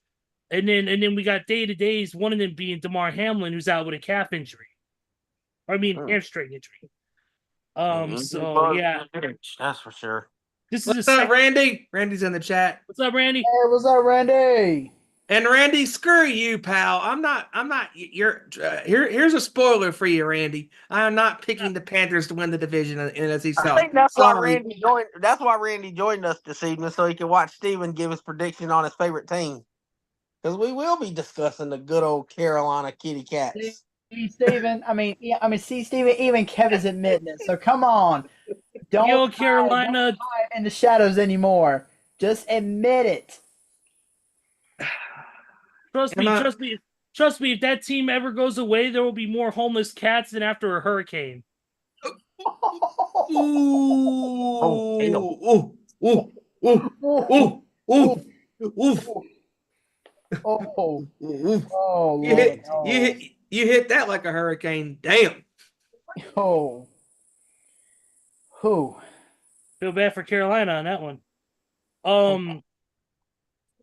and then we got day-to-days. One of them being DeMar Hamlin, who's out with a calf injury. Hamstring injury. So yeah, that's for sure. this is What's up, Randy? Randy's in the chat. What's up, Randy? Hey, what's up, Randy? And Randy, screw you, pal. I'm not. You're here's a spoiler for you, Randy. I am not picking the Panthers to win the division in NFC South. I think that's why Sorry. Randy joined. That's why Randy joined us this evening, so he can watch Steven give his prediction on his favorite team. Because we will be discussing the good old Carolina Kitty Cats. See, Steven. See, Steven. Even Kevin's admitting it. So come on, don't Carolina don't hide in the shadows anymore. Just admit it. Trust me. If that team ever goes away, there will be more homeless cats than after a hurricane. You hit that like a hurricane. Damn. Oh. Who? Feel bad for Carolina on that one.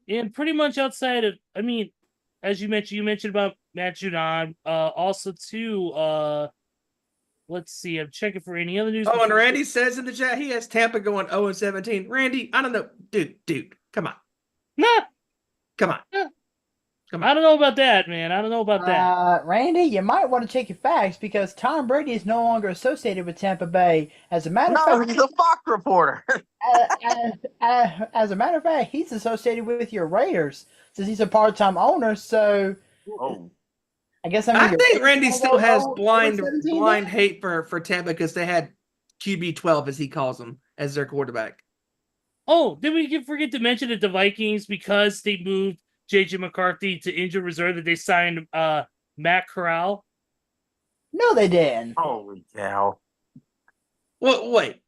And pretty much outside of, as you mentioned about Matt Judon. Also too, let's see, I'm checking for any other news. Oh, and Randy says in the chat he has Tampa going 0-17. Randy, I don't know, dude, come on. Nah. Come on. I don't know about that, man. I don't know about that. Randy, you might want to check your facts because Tom Brady is no longer associated with Tampa Bay. As a matter of fact, he's a Fox reporter. as a matter of fact, he's associated with your Raiders since he's a part-time owner. So, I guess I think Randy still has blind hate for Tampa because they had QB12, as he calls them, as their quarterback. Oh, did we forget to mention that the Vikings, because they moved J.J. McCarthy to injured reserve, that they signed Matt Corral? No, they didn't. Holy cow. Wait.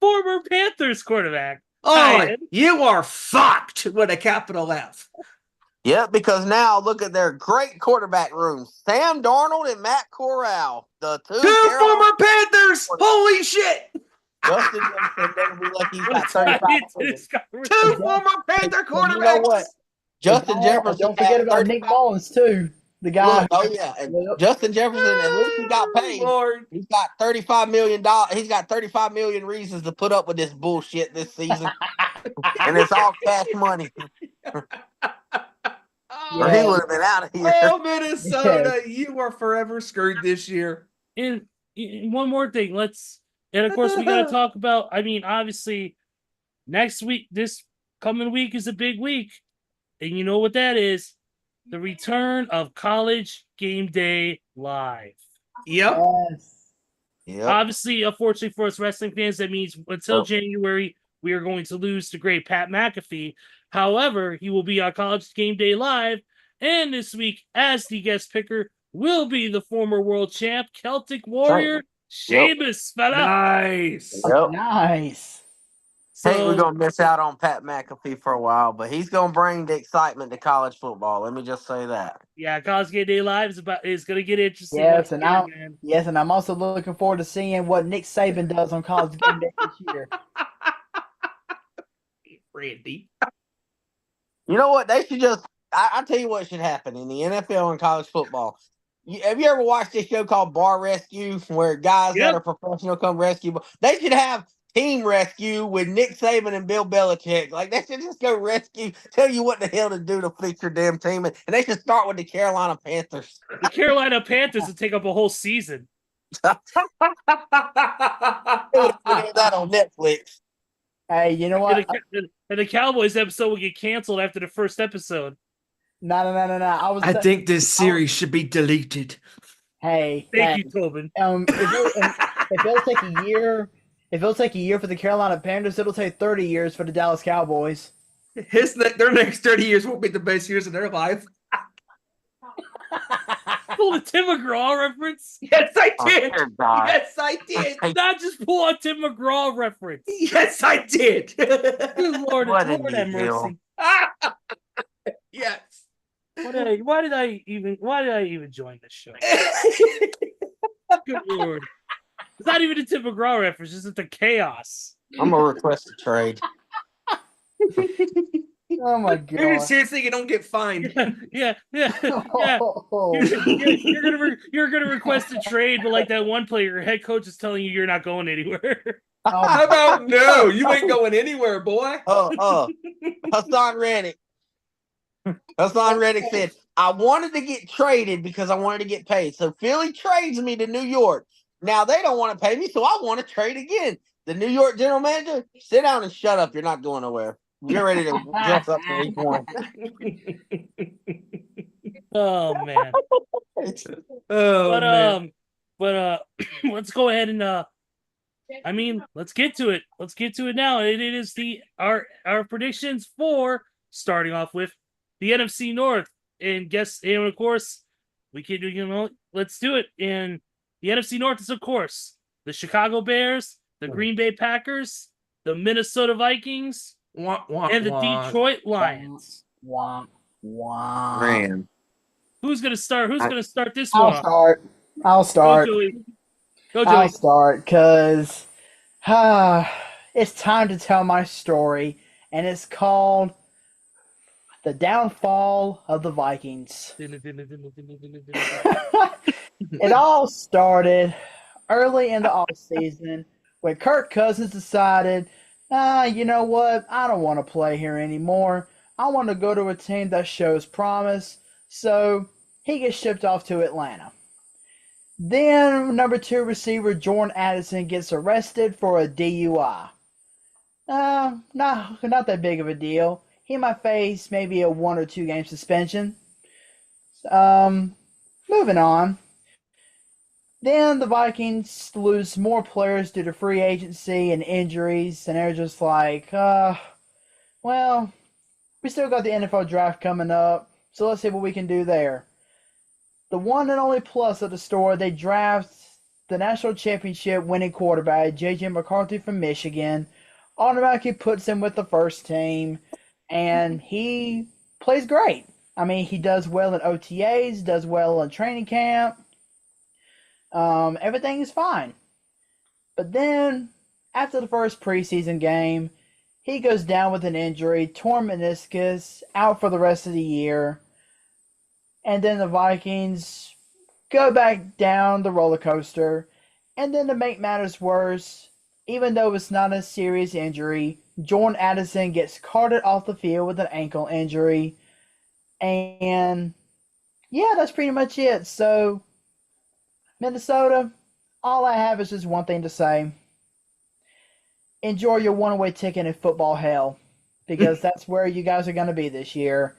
Former Panthers quarterback. Oh, you are fucked with a capital F. Yeah, because now look at their great quarterback rooms. Sam Darnold and Matt Corral. The two former Panthers. Holy shit. Justin Jefferson better be lucky he's got 35 million. Two former Panther quarterbacks. You know what? Justin Jefferson. Don't forget about Nick Mullins too. The guy. And Justin Jefferson, at least he got paid. Lord. He's got $35 million. He's got 35 million reasons to put up with this bullshit this season. And it's all cash money. Or he would have been out of here. Oh, Minnesota, you are forever screwed this year. And one more thing, and of course we got to talk about, obviously next week, this coming week is a big week. And you know what that is? The return of College Game Day Live. Yep. Yes. Obviously, unfortunately for us wrestling fans, that means until January, we are going to lose the great Pat McAfee. However, he will be on College Game Day Live. And this week, as the guest picker, will be the former world champ, Celtic Warrior, Sheamus. Nice. Nice. I think we're going to miss out on Pat McAfee for a while, but he's going to bring the excitement to college football. Let me just say that. Yeah, College Game Day Live is going to get interesting. Yes, and I'm also looking forward to seeing what Nick Saban does on College Game Day this year. Randy. You know what? They should just – I'll tell you what should happen in the NFL and college football. Have you ever watched this show called Bar Rescue where guys that are professional come rescue? They should have team rescue with Nick Saban and Bill Belichick. Like, they should just go rescue, tell you what the hell to do to fix your damn team. And they should start with the Carolina Panthers. The Carolina Panthers would take up a whole season. That on Netflix. Hey, you know what? And the Cowboys episode will get canceled after the first episode. No. I think this series should be deleted. Hey, Thank you, Tobin. If it'll take a year, for the Carolina Panthers, it'll take 30 years for the Dallas Cowboys. Their next 30 years won't be the best years of their life. Pull the Tim McGraw reference. Yes, I did. dear God. Yes, I did. Not just pull a Tim McGraw reference. Yes, I did. Good Lord, What Lord did have you do? mercy. Yes. Why did I even join this show? Good Lord. It's not even a Tim McGraw reference, it's just the chaos. I'm gonna request a trade. Oh my You're god! seriously, you don't get fined. Yeah. Oh. You're gonna request a trade, but like that one player, your head coach is telling you you're not going anywhere. How about no? You ain't going anywhere, boy. Hassan Reddick. Hassan Reddick said, I wanted to get traded because I wanted to get paid. So Philly trades me to New York. Now they don't want to pay me, so I want to trade again. The New York general manager, sit down and shut up. You're not going nowhere. We're ready to dress up for week one. Oh man. Man. Let's go ahead and let's get to it. Let's get to it now. It is our predictions for starting off with the NFC North. And of course, let's do it. And the NFC North is, of course, the Chicago Bears, the Green Bay Packers, the Minnesota Vikings, and the Detroit Lions. Man. Who's gonna start? Who's gonna start this one? I'll start. Go, Joey. I'll start because it's time to tell my story, and it's called The Downfall of the Vikings. It all started early in the offseason when Kirk Cousins decided, you know what, I don't want to play here anymore. I want to go to a team that shows promise. So he gets shipped off to Atlanta. Then number 2 receiver Jordan Addison gets arrested for a DUI. Not that big of a deal. He might face maybe a 1 or 2 game suspension. Moving on. Then the Vikings lose more players due to free agency and injuries, and they're just like, well, we still got the NFL draft coming up, so let's see what we can do there. The one and only plus of the story, they draft the national championship winning quarterback, J.J. McCarthy from Michigan, automatically puts him with the first team, and he plays great. I mean, he does well in OTAs, does well in training camp. Everything is fine. But then, after the first preseason game, he goes down with an injury, torn meniscus, out for the rest of the year. And then the Vikings go back down the roller coaster. And then to make matters worse, even though it's not a serious injury, Jordan Addison gets carted off the field with an ankle injury. And yeah, that's pretty much it. So, Minnesota, all I have is just one thing to say. Enjoy your one-way ticket in football hell, because that's where you guys are going to be this year.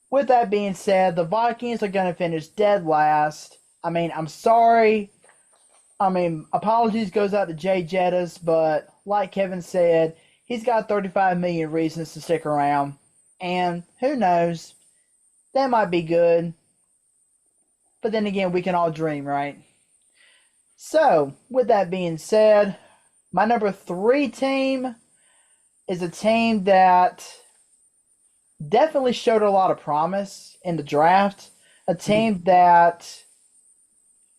With that being said, the Vikings are going to finish dead last. I mean, I'm sorry. I mean, apologies goes out to Jay Jettis, but like Kevin said, he's got 35 million reasons to stick around. And who knows? That might be good. But then again, we can all dream, right? So, with that being said, my number 3 team is a team that definitely showed a lot of promise in the draft. A team that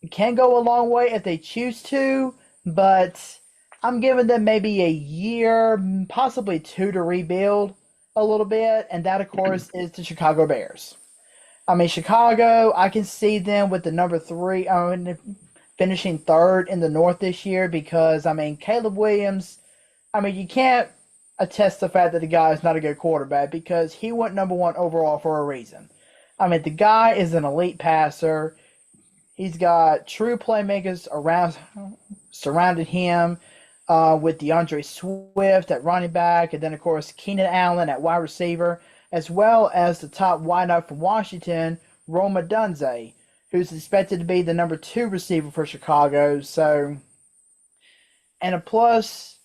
can go a long way if they choose to, but I'm giving them maybe a year, possibly 2 to rebuild a little bit, and that, of course, is the Chicago Bears. I mean, Chicago, I can see them with the number 3, finishing 3rd in the North this year because, I mean, Caleb Williams, I mean, you can't attest the fact that the guy is not a good quarterback because he went number 1 overall for a reason. I mean, the guy is an elite passer. He's got true playmakers surrounding him. with DeAndre Swift at running back, and then of course Keenan Allen at wide receiver, as well as the top wideout from Washington, Roma Dunze, who's expected to be the number 2 receiver for Chicago. So, and a plus,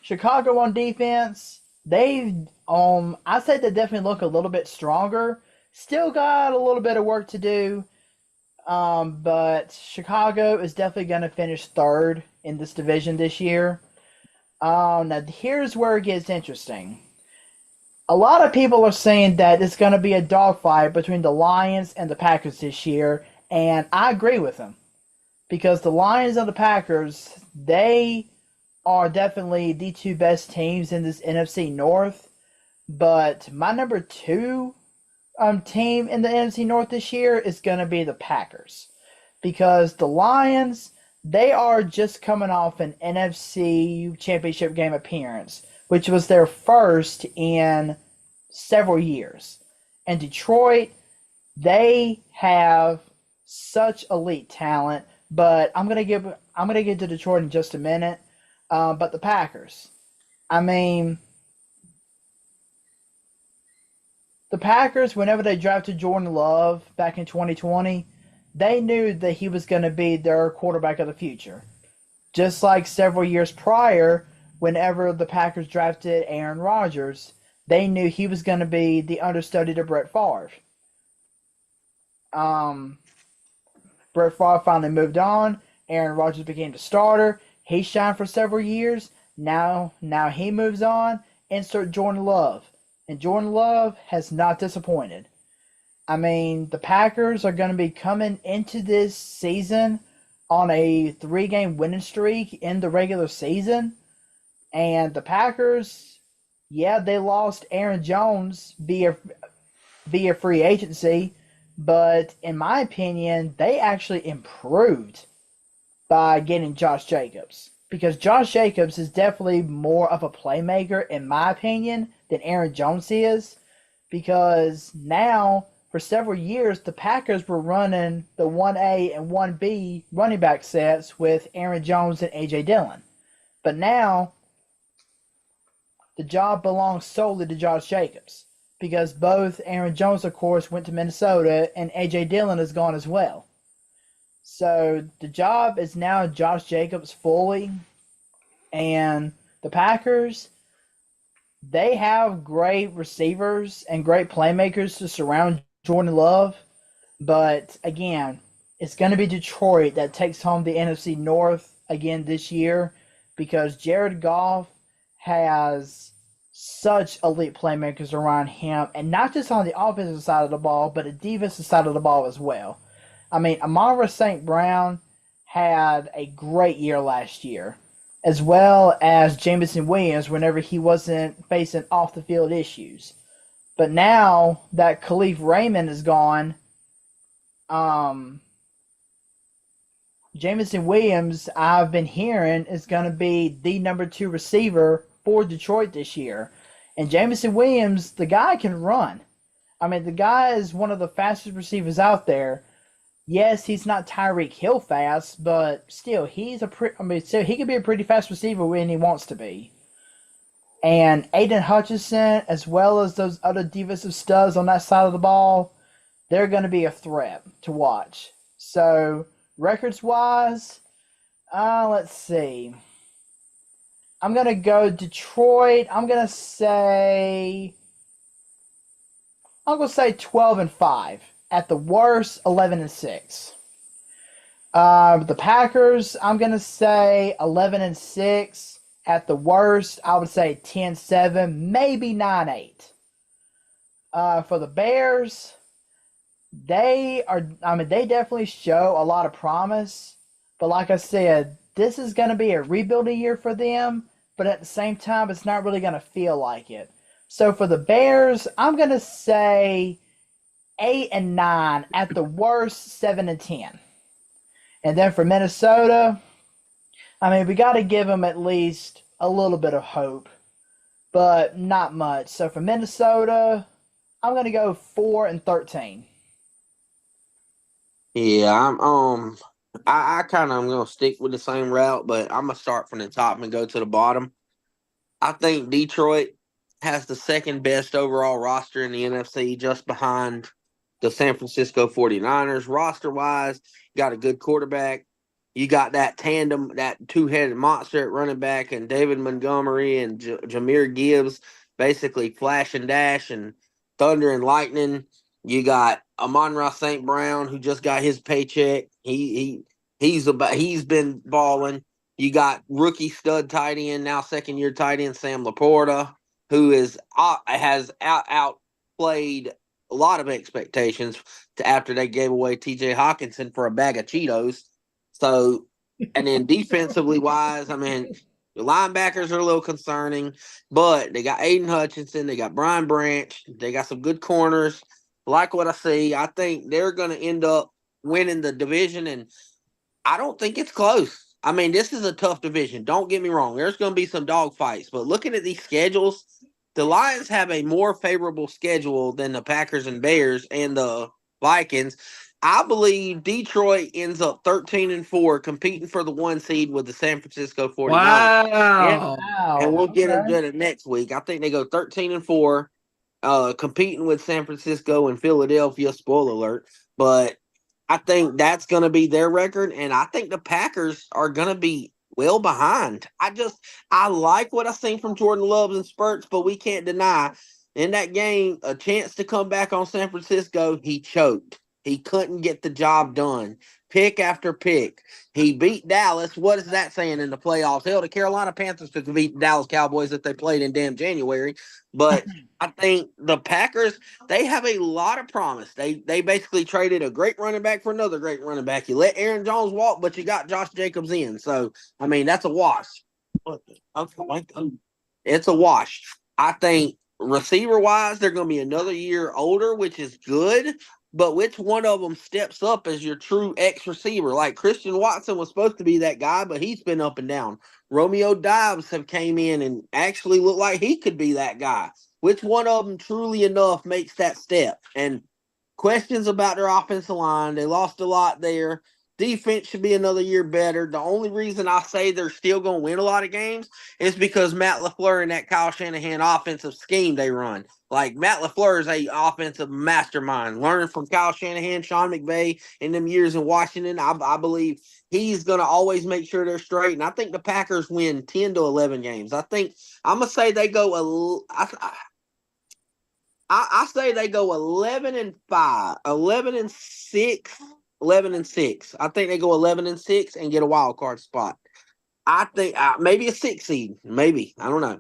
Chicago on defense, I say they definitely look a little bit stronger. Still got a little bit of work to do. But Chicago is definitely going to finish 3rd in this division this year. Now, here's where it gets interesting. A lot of people are saying that it's going to be a dogfight between the Lions and the Packers this year, and I agree with them. Because the Lions and the Packers, they are definitely the 2 best teams in this NFC North. But my number 2 team in the NFC North this year is going to be the Packers. Because the Lions, they are just coming off an NFC Championship game appearance, which was their first in several years. And Detroit, they have such elite talent, but I'm gonna get to Detroit in just a minute. But the Packers, I mean, the Packers, whenever they drafted Jordan Love back in 2020, they knew that he was going to be their quarterback of the future. Just like several years prior, whenever the Packers drafted Aaron Rodgers, they knew he was going to be the understudy to Brett Favre. Brett Favre finally moved on. Aaron Rodgers became the starter. He shined for several years. Now he moves on. Insert Jordan Love. And Jordan Love has not disappointed. I mean, the Packers are going to be coming into this season on a 3-game winning streak in the regular season. And the Packers, yeah, they lost Aaron Jones via free agency. But in my opinion, they actually improved by getting Josh Jacobs. Because Josh Jacobs is definitely more of a playmaker, in my opinion, than Aaron Jones is. Because now, for several years, the Packers were running the 1A and 1B running back sets with Aaron Jones and A.J. Dillon. But now, the job belongs solely to Josh Jacobs. Because both Aaron Jones, of course, went to Minnesota, and A.J. Dillon is gone as well. So the job is now Josh Jacobs fully. And the Packers, they have great receivers and great playmakers to surround Jordan Love. But again, it's going to be Detroit that takes home the NFC North again this year. Because Jared Goff has such elite playmakers around him. And not just on the offensive side of the ball, but the defensive side of the ball as well. I mean, Amon-Ra St. Brown had a great year last year, as well as Jameson Williams whenever he wasn't facing off-the-field issues. But now that Khalif Raymond is gone, Jameson Williams, I've been hearing, is going to be the number 2 receiver for Detroit this year. And Jameson Williams, the guy can run. I mean, the guy is one of the fastest receivers out there. Yes, he's not Tyreek Hill fast, but still, he can be a pretty fast receiver when he wants to be. And Aiden Hutchinson, as well as those other defensive studs on that side of the ball, they're going to be a threat to watch. So, records-wise, let's see. I'm going to go Detroit. I'm going to say 12-5. At the worst, 11-6. The Packers, I'm going to say 11-6. At the worst, I would say 10-7, maybe 9-8. For the Bears, they definitely show a lot of promise. But like I said, this is going to be a rebuilding year for them. But at the same time, it's not really going to feel like it. So for the Bears, I'm going to say 8-9, at the worst 7-10. And then for Minnesota, I mean, we got to give them at least a little bit of hope, but not much. So for Minnesota, I'm going to go 4-13. Yeah, I kind of am going to stick with the same route, but I'm going to start from the top and go to the bottom. I think Detroit has the second best overall roster in the NFC, just behind the San Francisco 49ers. Roster wise, got a good quarterback. You got that tandem, that two-headed monster at running back, and David Montgomery and Jahmyr Gibbs, basically flash and dash and thunder and lightning. You got Amon-Ra St. Brown, who just got his paycheck. He's been balling. You got rookie stud tight end, now second year tight end Sam Laporta, who has outplayed a lot of expectations after they gave away T.J. Hawkinson for a bag of Cheetos. So, and then defensively wise, I mean, the linebackers are a little concerning, but they got Aiden Hutchinson, they got Brian Branch, they got some good corners. Like what I see, I think they're going to end up winning the division, and I don't think it's close. I mean, this is a tough division. Don't get me wrong. There's going to be some dog fights, but looking at these schedules, the Lions have a more favorable schedule than the Packers and Bears and the Vikings. I believe Detroit ends up 13-4, competing for the 1 seed with the San Francisco 49ers. Wow. Wow. And we'll get Okay. into it next week. I think they go 13-4, competing with San Francisco and Philadelphia. Spoiler alert. But I think that's going to be their record, and I think the Packers are going to be well behind. I like what I've seen from Jordan Love in spurts, but we can't deny in that game a chance to come back on San Francisco. He choked. He couldn't get the job done. Pick after pick. He beat Dallas. What is that saying in the playoffs? Hell, the Carolina Panthers could beat the Dallas Cowboys if they played in damn January. But I think the Packers, they have a lot of promise. They basically traded a great running back for another great running back. You let Aaron Jones walk, but you got Josh Jacobs in. So, I mean, that's a wash. It's a wash. I think receiver-wise, they're going to be another year older, which is good. But which one of them steps up as your true X receiver? Like Christian Watson was supposed to be that guy, but he's been up and down. Romeo Dobbs have came in and actually looked like he could be that guy. Which one of them truly enough makes that step? And questions about their offensive line. They lost a lot there. Defense should be another year better. The only reason I say they're still going to win a lot of games is because Matt LaFleur and that Kyle Shanahan offensive scheme they run. Like Matt LaFleur is a offensive mastermind. Learning from Kyle Shanahan, Sean McVay in them years in Washington, I believe he's going to always make sure they're straight. And I think the Packers win 10 to 11 games. I think I'm going to say they go I say they go 11-5, 11-6, 11-6. I think they go 11-6 and get a wild card spot. I think maybe a 6 seed, maybe. I don't know.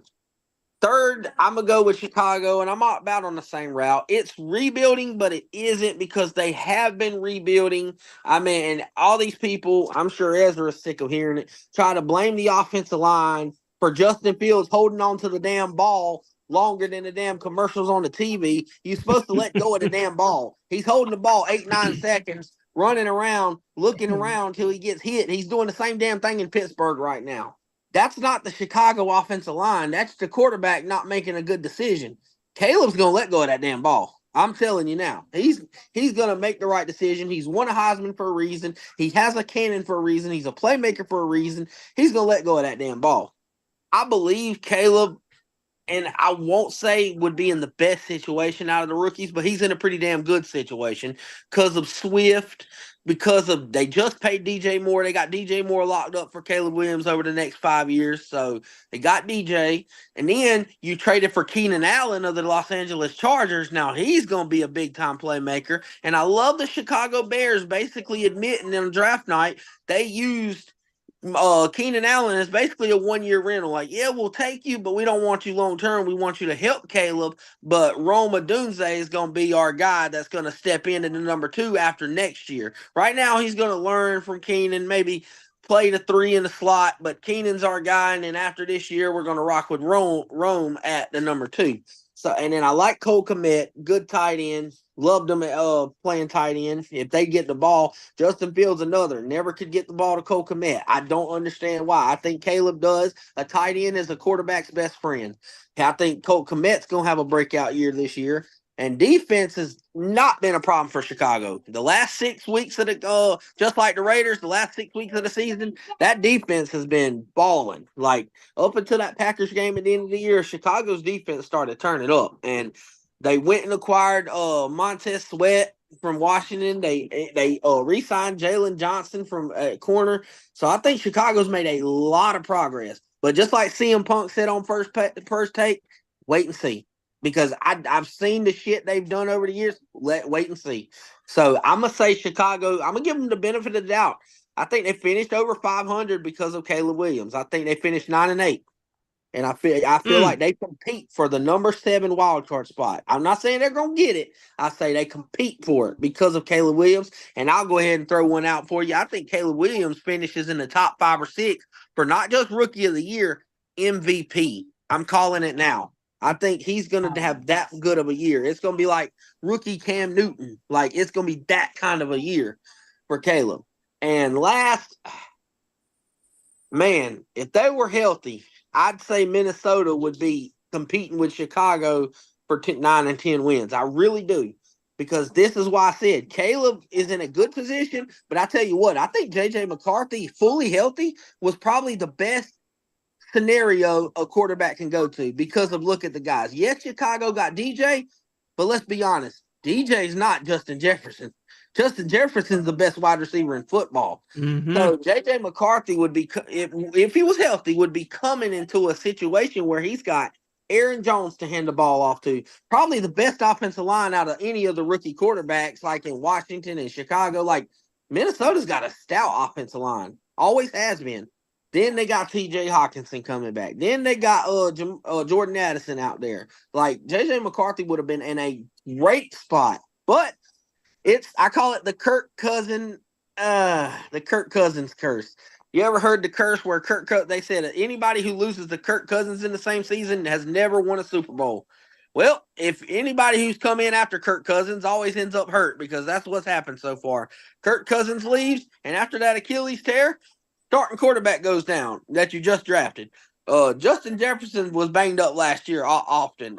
Third, I'm going to go with Chicago, and I'm about on the same route. It's rebuilding, but it isn't because they have been rebuilding. I mean, and all these people, I'm sure Ezra's sick of hearing it, try to blame the offensive line for Justin Fields holding on to the damn ball longer than the damn commercials on the TV. You're supposed to let go of the damn ball. He's holding the ball 8-9 seconds, running around, looking around until he gets hit. He's doing the same damn thing in Pittsburgh right now. That's not the Chicago offensive line. That's the quarterback not making a good decision. Caleb's going to let go of that damn ball. I'm telling you now. He's going to make the right decision. He's won a Heisman for a reason. He has a cannon for a reason. He's a playmaker for a reason. He's going to let go of that damn ball. I believe Caleb, and I won't say would be in the best situation out of the rookies, but he's in a pretty damn good situation because of Swift, because of they just paid DJ Moore. They got DJ Moore locked up for Caleb Williams over the next 5 years. So they got DJ. And then you traded for Keenan Allen of the Los Angeles Chargers. Now he's going to be a big-time playmaker. And I love the Chicago Bears basically admitting on draft night they used Keenan Allen is basically a 1-year rental. Like, yeah, we'll take you, but we don't want you long term. We want you to help Caleb. But Rome Odunze is going to be our guy that's going to step into the number 2 after next year. Right now, he's going to learn from Keenan, maybe play the 3 in the slot, but Keenan's our guy. And then after this year, we're going to rock with Rome at the number 2. So, and then I like Cole Kmet, good tight end. Loved him playing tight end. If they get the ball, Justin Fields another. Never could get the ball to Cole Kmet. I don't understand why. I think Caleb does. A tight end is a quarterback's best friend. I think Cole Kmet's going to have a breakout year this year. And defense has not been a problem for Chicago. The last 6 weeks of the just like the Raiders, the last 6 weeks of the season, that defense has been balling. Like up until that Packers game at the end of the year, Chicago's defense started turning up, and they went and acquired Montez Sweat from Washington. They re-signed Jalen Johnson from corner. So I think Chicago's made a lot of progress. But just like CM Punk said on first take, wait and see. Because I've seen the shit they've done over the years. Wait and see. So I'm going to say Chicago, I'm going to give them the benefit of the doubt. I think they finished over 500 because of Caleb Williams. I think they finished 9-8. And I feel like they compete for the number 7 wild card spot. I'm not saying they're going to get it. I say they compete for it because of Caleb Williams. And I'll go ahead and throw one out for you. I think Caleb Williams finishes in the top 5 or 6 for not just Rookie of the Year, MVP. I'm calling it now. I think he's going to have that good of a year. It's going to be like rookie Cam Newton. Like, it's going to be that kind of a year for Caleb. And last, man, if they were healthy, I'd say Minnesota would be competing with Chicago for 9 and 10 wins. I really do. Because this is why I said Caleb is in a good position. But I tell you what, I think J.J. McCarthy, fully healthy, was probably the best scenario a quarterback can go to because of look at the guys. Yes, Chicago got DJ, but let's be honest, DJ's not Justin Jefferson. Justin Jefferson's the best wide receiver in football. Mm-hmm. So J.J. McCarthy would be, if he was healthy, would be coming into a situation where he's got Aaron Jones to hand the ball off to. Probably the best offensive line out of any of the rookie quarterbacks, like in Washington and Chicago. Like Minnesota's got a stout offensive line, always has been. Then they got T.J. Hawkinson coming back. Then they got Jordan Addison out there. Like, J.J. McCarthy would have been in a great spot. But I call it the Kirk Cousins curse. You ever heard the curse where they said anybody who loses to Kirk Cousins in the same season has never won a Super Bowl? Well, if anybody who's come in after Kirk Cousins always ends up hurt, because that's what's happened so far. Kirk Cousins leaves, and after that Achilles tear, starting quarterback goes down that you just drafted. Justin Jefferson was banged up last year often.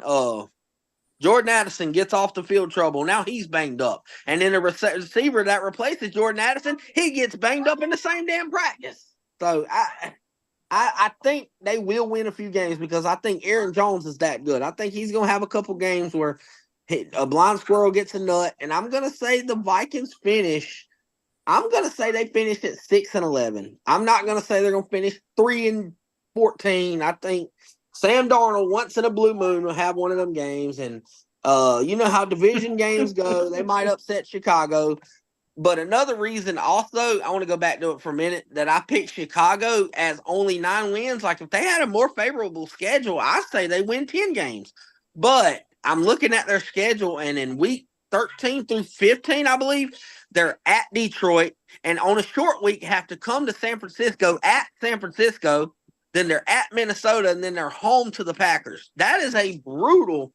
Jordan Addison gets off the field trouble. Now he's banged up. And then the receiver that replaces Jordan Addison, he gets banged up in the same damn practice. So I think they will win a few games because I think Aaron Jones is that good. I think he's going to have a couple games where a blind squirrel gets a nut. And I'm going to say the Vikings finish. I'm going to say they finished at 6-11. I'm not going to say they're going to finish 3-14. I think Sam Darnold, once in a blue moon, will have one of them games. And you know how division games go. They might upset Chicago. But another reason also, I want to go back to it for a minute, that I picked Chicago as only 9 wins. Like, if they had a more favorable schedule, I say they win 10 games. But I'm looking at their schedule, and in week 13 through 15, I believe, they're at Detroit, and on a short week have to come to San Francisco, then they're at Minnesota, and then they're home to the Packers. That is a brutal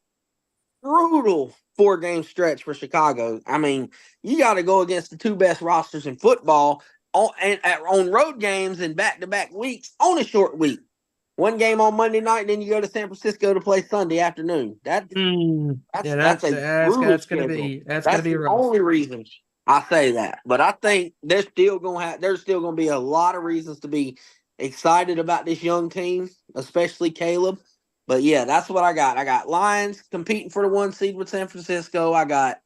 4-game stretch for Chicago. I mean, you got to go against the 2 best rosters in football on road games and back-to-back weeks on a short week. 1 game on Monday night, then you go to San Francisco to play Sunday afternoon. That's going to be the only reason I say that. But I think there's still going to be a lot of reasons to be excited about this young team, especially Caleb. But yeah, that's what I got. I got Lions competing for the 1 seed with San Francisco. I got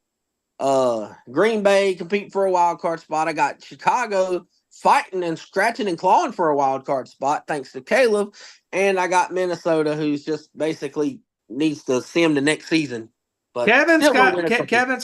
Green Bay competing for a wild card spot. I got Chicago fighting and scratching and clawing for a wild card spot thanks to Caleb. And I got Minnesota, who's just basically needs to sim the next season. But Kevin's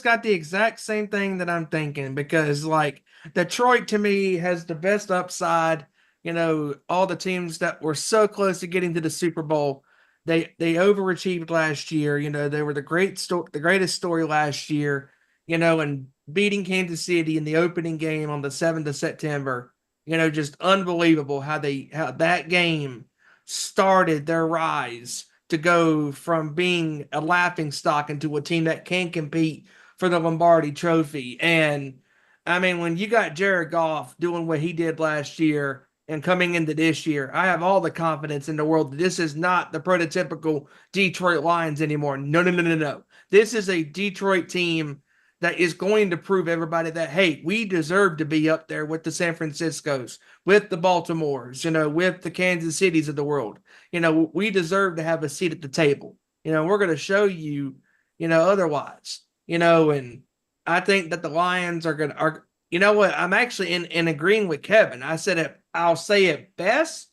got the exact same thing that I'm thinking, because like Detroit to me has the best upside. You know, all the teams that were so close to getting to the Super Bowl, they overachieved last year. You know, they were the greatest story last year. You know, and beating Kansas City in the opening game on the 7th of September. You know, just unbelievable how that game started their rise to go from being a laughingstock into a team that can compete for the Lombardi Trophy. And I mean, when you got Jared Goff doing what he did last year and coming into this year, I have all the confidence in the world that this is not the prototypical Detroit Lions anymore. No. This is a Detroit team that is going to prove everybody that, hey, we deserve to be up there with the San Franciscos, with the Baltimores, with the Kansas Cities of the world. We deserve to have a seat at the table. We're going to show you, otherwise, and I think that the Lions are, you know what? I'm actually in agreeing with Kevin. I said it, I'll say it best.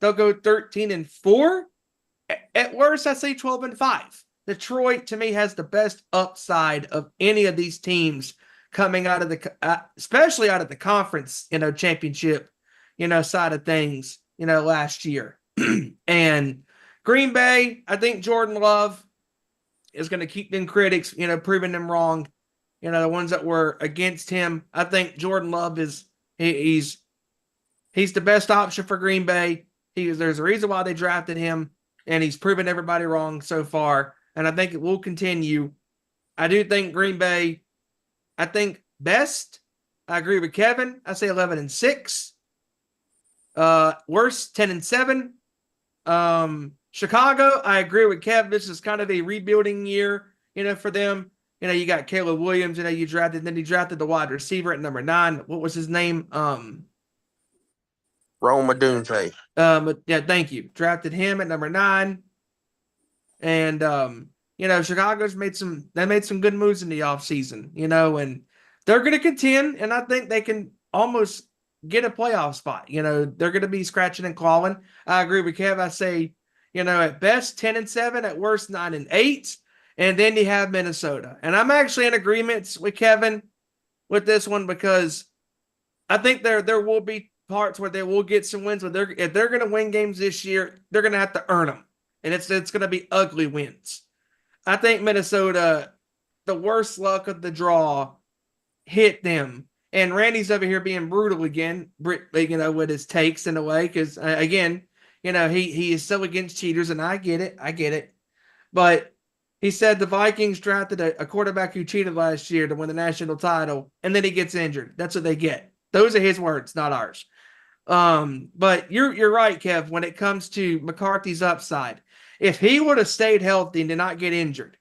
They'll go 13-4. At worst, I say 12-5. Detroit, to me, has the best upside of any of these teams coming out of especially out of the conference, championship, side of things, last year. And Green Bay, I think Jordan Love is going to keep them critics, proving them wrong. The ones that were against him. I think Jordan Love he's the best option for Green Bay. There's a reason why they drafted him, and he's proven everybody wrong so far. And I think it will continue. I do think Green Bay, I think best. I agree with Kevin. I say 11-6. Worst, 10-7. Chicago, I agree with Kevin. This is kind of a rebuilding year, for them. You got Caleb Williams, you drafted, then he drafted the wide receiver at number 9. What was his name? Rome Odunze. Yeah, thank you. Drafted him at number 9. And Chicago's made some good moves in the offseason, and they're going to contend, and I think they can almost get a playoff spot. They're going to be scratching and clawing. I agree with Kev. I say, at best 10-7, at worst 9-8, and then you have Minnesota. And I'm actually in agreement with Kevin with this one, because I think there will be parts where they will get some wins, but if they're going to win games this year, they're going to have to earn them. And it's going to be ugly wins. I think Minnesota, the worst luck of the draw, hit them. And Randy's over here being brutal again, with his takes in a way. Because, again, he is so against cheaters, and I get it. But he said the Vikings drafted a quarterback who cheated last year to win the national title, and then he gets injured. That's what they get. Those are his words, not ours. But you're right, Kev, when it comes to McCarthy's upside. If he would have stayed healthy and did not get injured,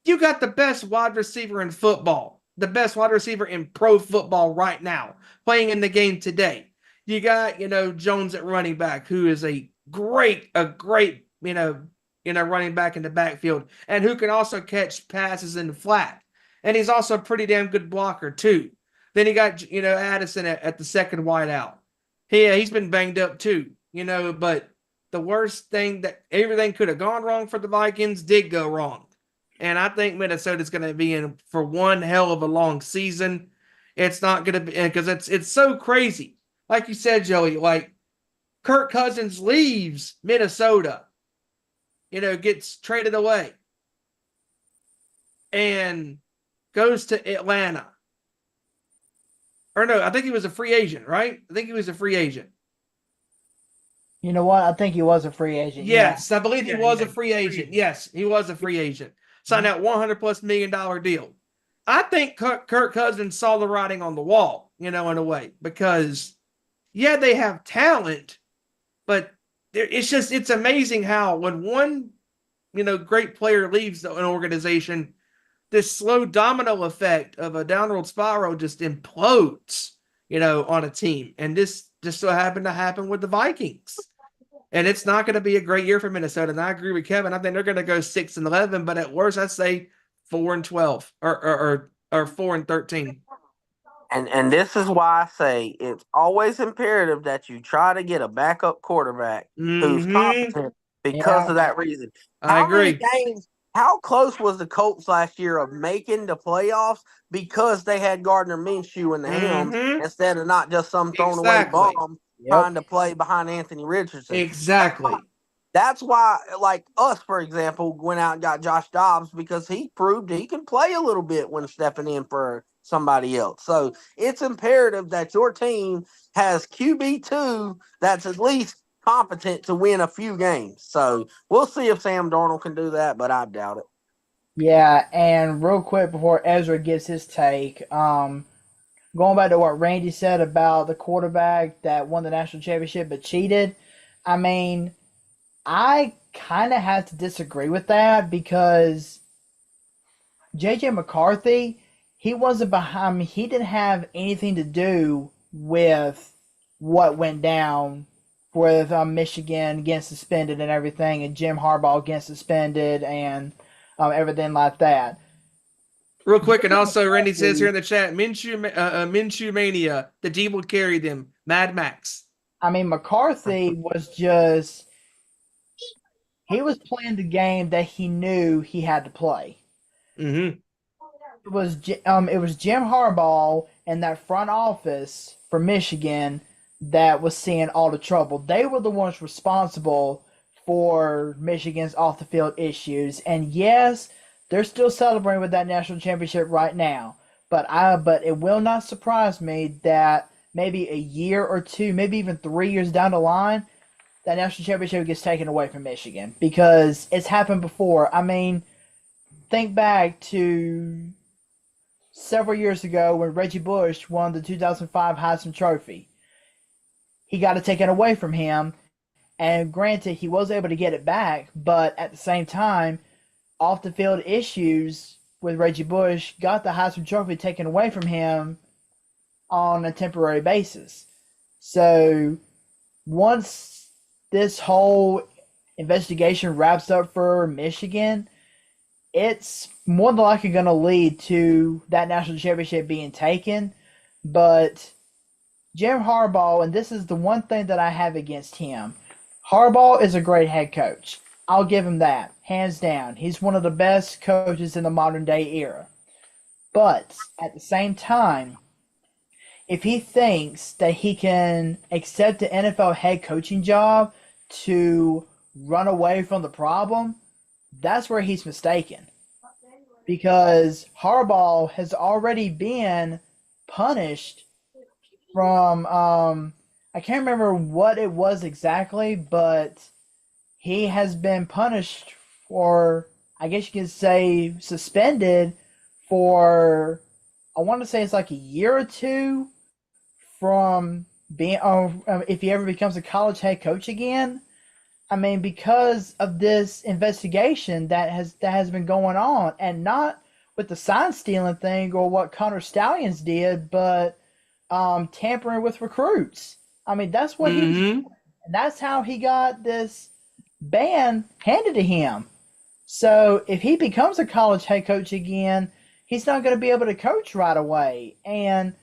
you got the best wide receiver in football, the best wide receiver in pro football right now, playing in the game today. You got, Jones at running back, who is a great, running back in the backfield, and who can also catch passes in the flat. And he's also a pretty damn good blocker too. Then you got, Addison at the second wideout. He's been banged up too, but the worst thing that everything could have gone wrong for the Vikings did go wrong. And I think Minnesota's going to be in for one hell of a long season. It's not going to be, because it's so crazy. Like you said, Joey, like Kirk Cousins leaves Minnesota, gets traded away and goes to Atlanta. Or no, I think he was a free agent, right? I think he was a free agent. You know what? I think he was a free agent. Yes, yeah. I believe he was a free agent. Yes, he was a free agent. Signed that $100+ million deal. I think Kirk Cousins saw the writing on the wall, in a way, because, yeah, they have talent, but it's amazing how when one, great player leaves an organization, this slow domino effect of a downward spiral just implodes, on a team. And this just so happened to happen with the Vikings. And it's not going to be a great year for Minnesota. And I agree with Kevin. I think they're going to go 6-11, but at worst, I'd say 4-12 or 4-13. And this is why I say it's always imperative that you try to get a backup quarterback who's competent because of that reason. I agree. How close was the Colts last year of making the playoffs because they had Gardner Minshew in the helm instead of not just some thrown away bomb trying to play behind Anthony Richardson? Exactly. That's why, like us, for example, went out and got Josh Dobbs because he proved he can play a little bit when stepping in for somebody else. So it's imperative that your team has QB2 that's at least competent to win a few games. So we'll see if Sam Darnold can do that, but I doubt it. Yeah, and real quick before Ezra gives his take, going back to what Randy said about the quarterback that won the national championship but cheated, I mean, I kind of have to disagree with that because JJ McCarthy, he wasn't behind me. He didn't have anything to do with what went down with Michigan getting suspended and everything, and Jim Harbaugh getting suspended and everything like that. Real quick, and also Randy says here in the chat, Minshew Mania, the team will carry them. Mad Max. I mean, McCarthy was just, he was playing the game that he knew he had to play. Mm-hmm. It was Jim Harbaugh and that front office for Michigan that was seeing all the trouble. They were the ones responsible for Michigan's off the field issues. And yes, they're still celebrating with that national championship right now. But it will not surprise me that maybe a year or two, maybe even 3 years down the line, that national championship gets taken away from Michigan, because it's happened before. I mean, think back to several years ago when Reggie Bush won the 2005 Heisman Trophy. He got it taken away from him, and granted, he was able to get it back, but at the same time, off the field issues with Reggie Bush got the Heisman Trophy taken away from him on a temporary basis. So once this whole investigation wraps up for Michigan, it's more than likely going to lead to that national championship being taken. But Jim Harbaugh, and this is the one thing that I have against him, Harbaugh is a great head coach. I'll give him that, hands down. He's one of the best coaches in the modern day era. But at the same time, if he thinks that he can accept an NFL head coaching job to run away from the problem, that's where he's mistaken. Because Harbaugh has already been punished from, I can't remember what it was exactly, but he has been punished for, I guess you could say, suspended for, I want to say it's like a year or two from being, if he ever becomes a college head coach again. I mean, because of this investigation that has been going on, and not with the sign stealing thing or what Connor Stallions did, but tampering with recruits. I mean, that's what he was doing, and that's how he got this ban handed to him. So if he becomes a college head coach again, he's not going to be able to coach right away. And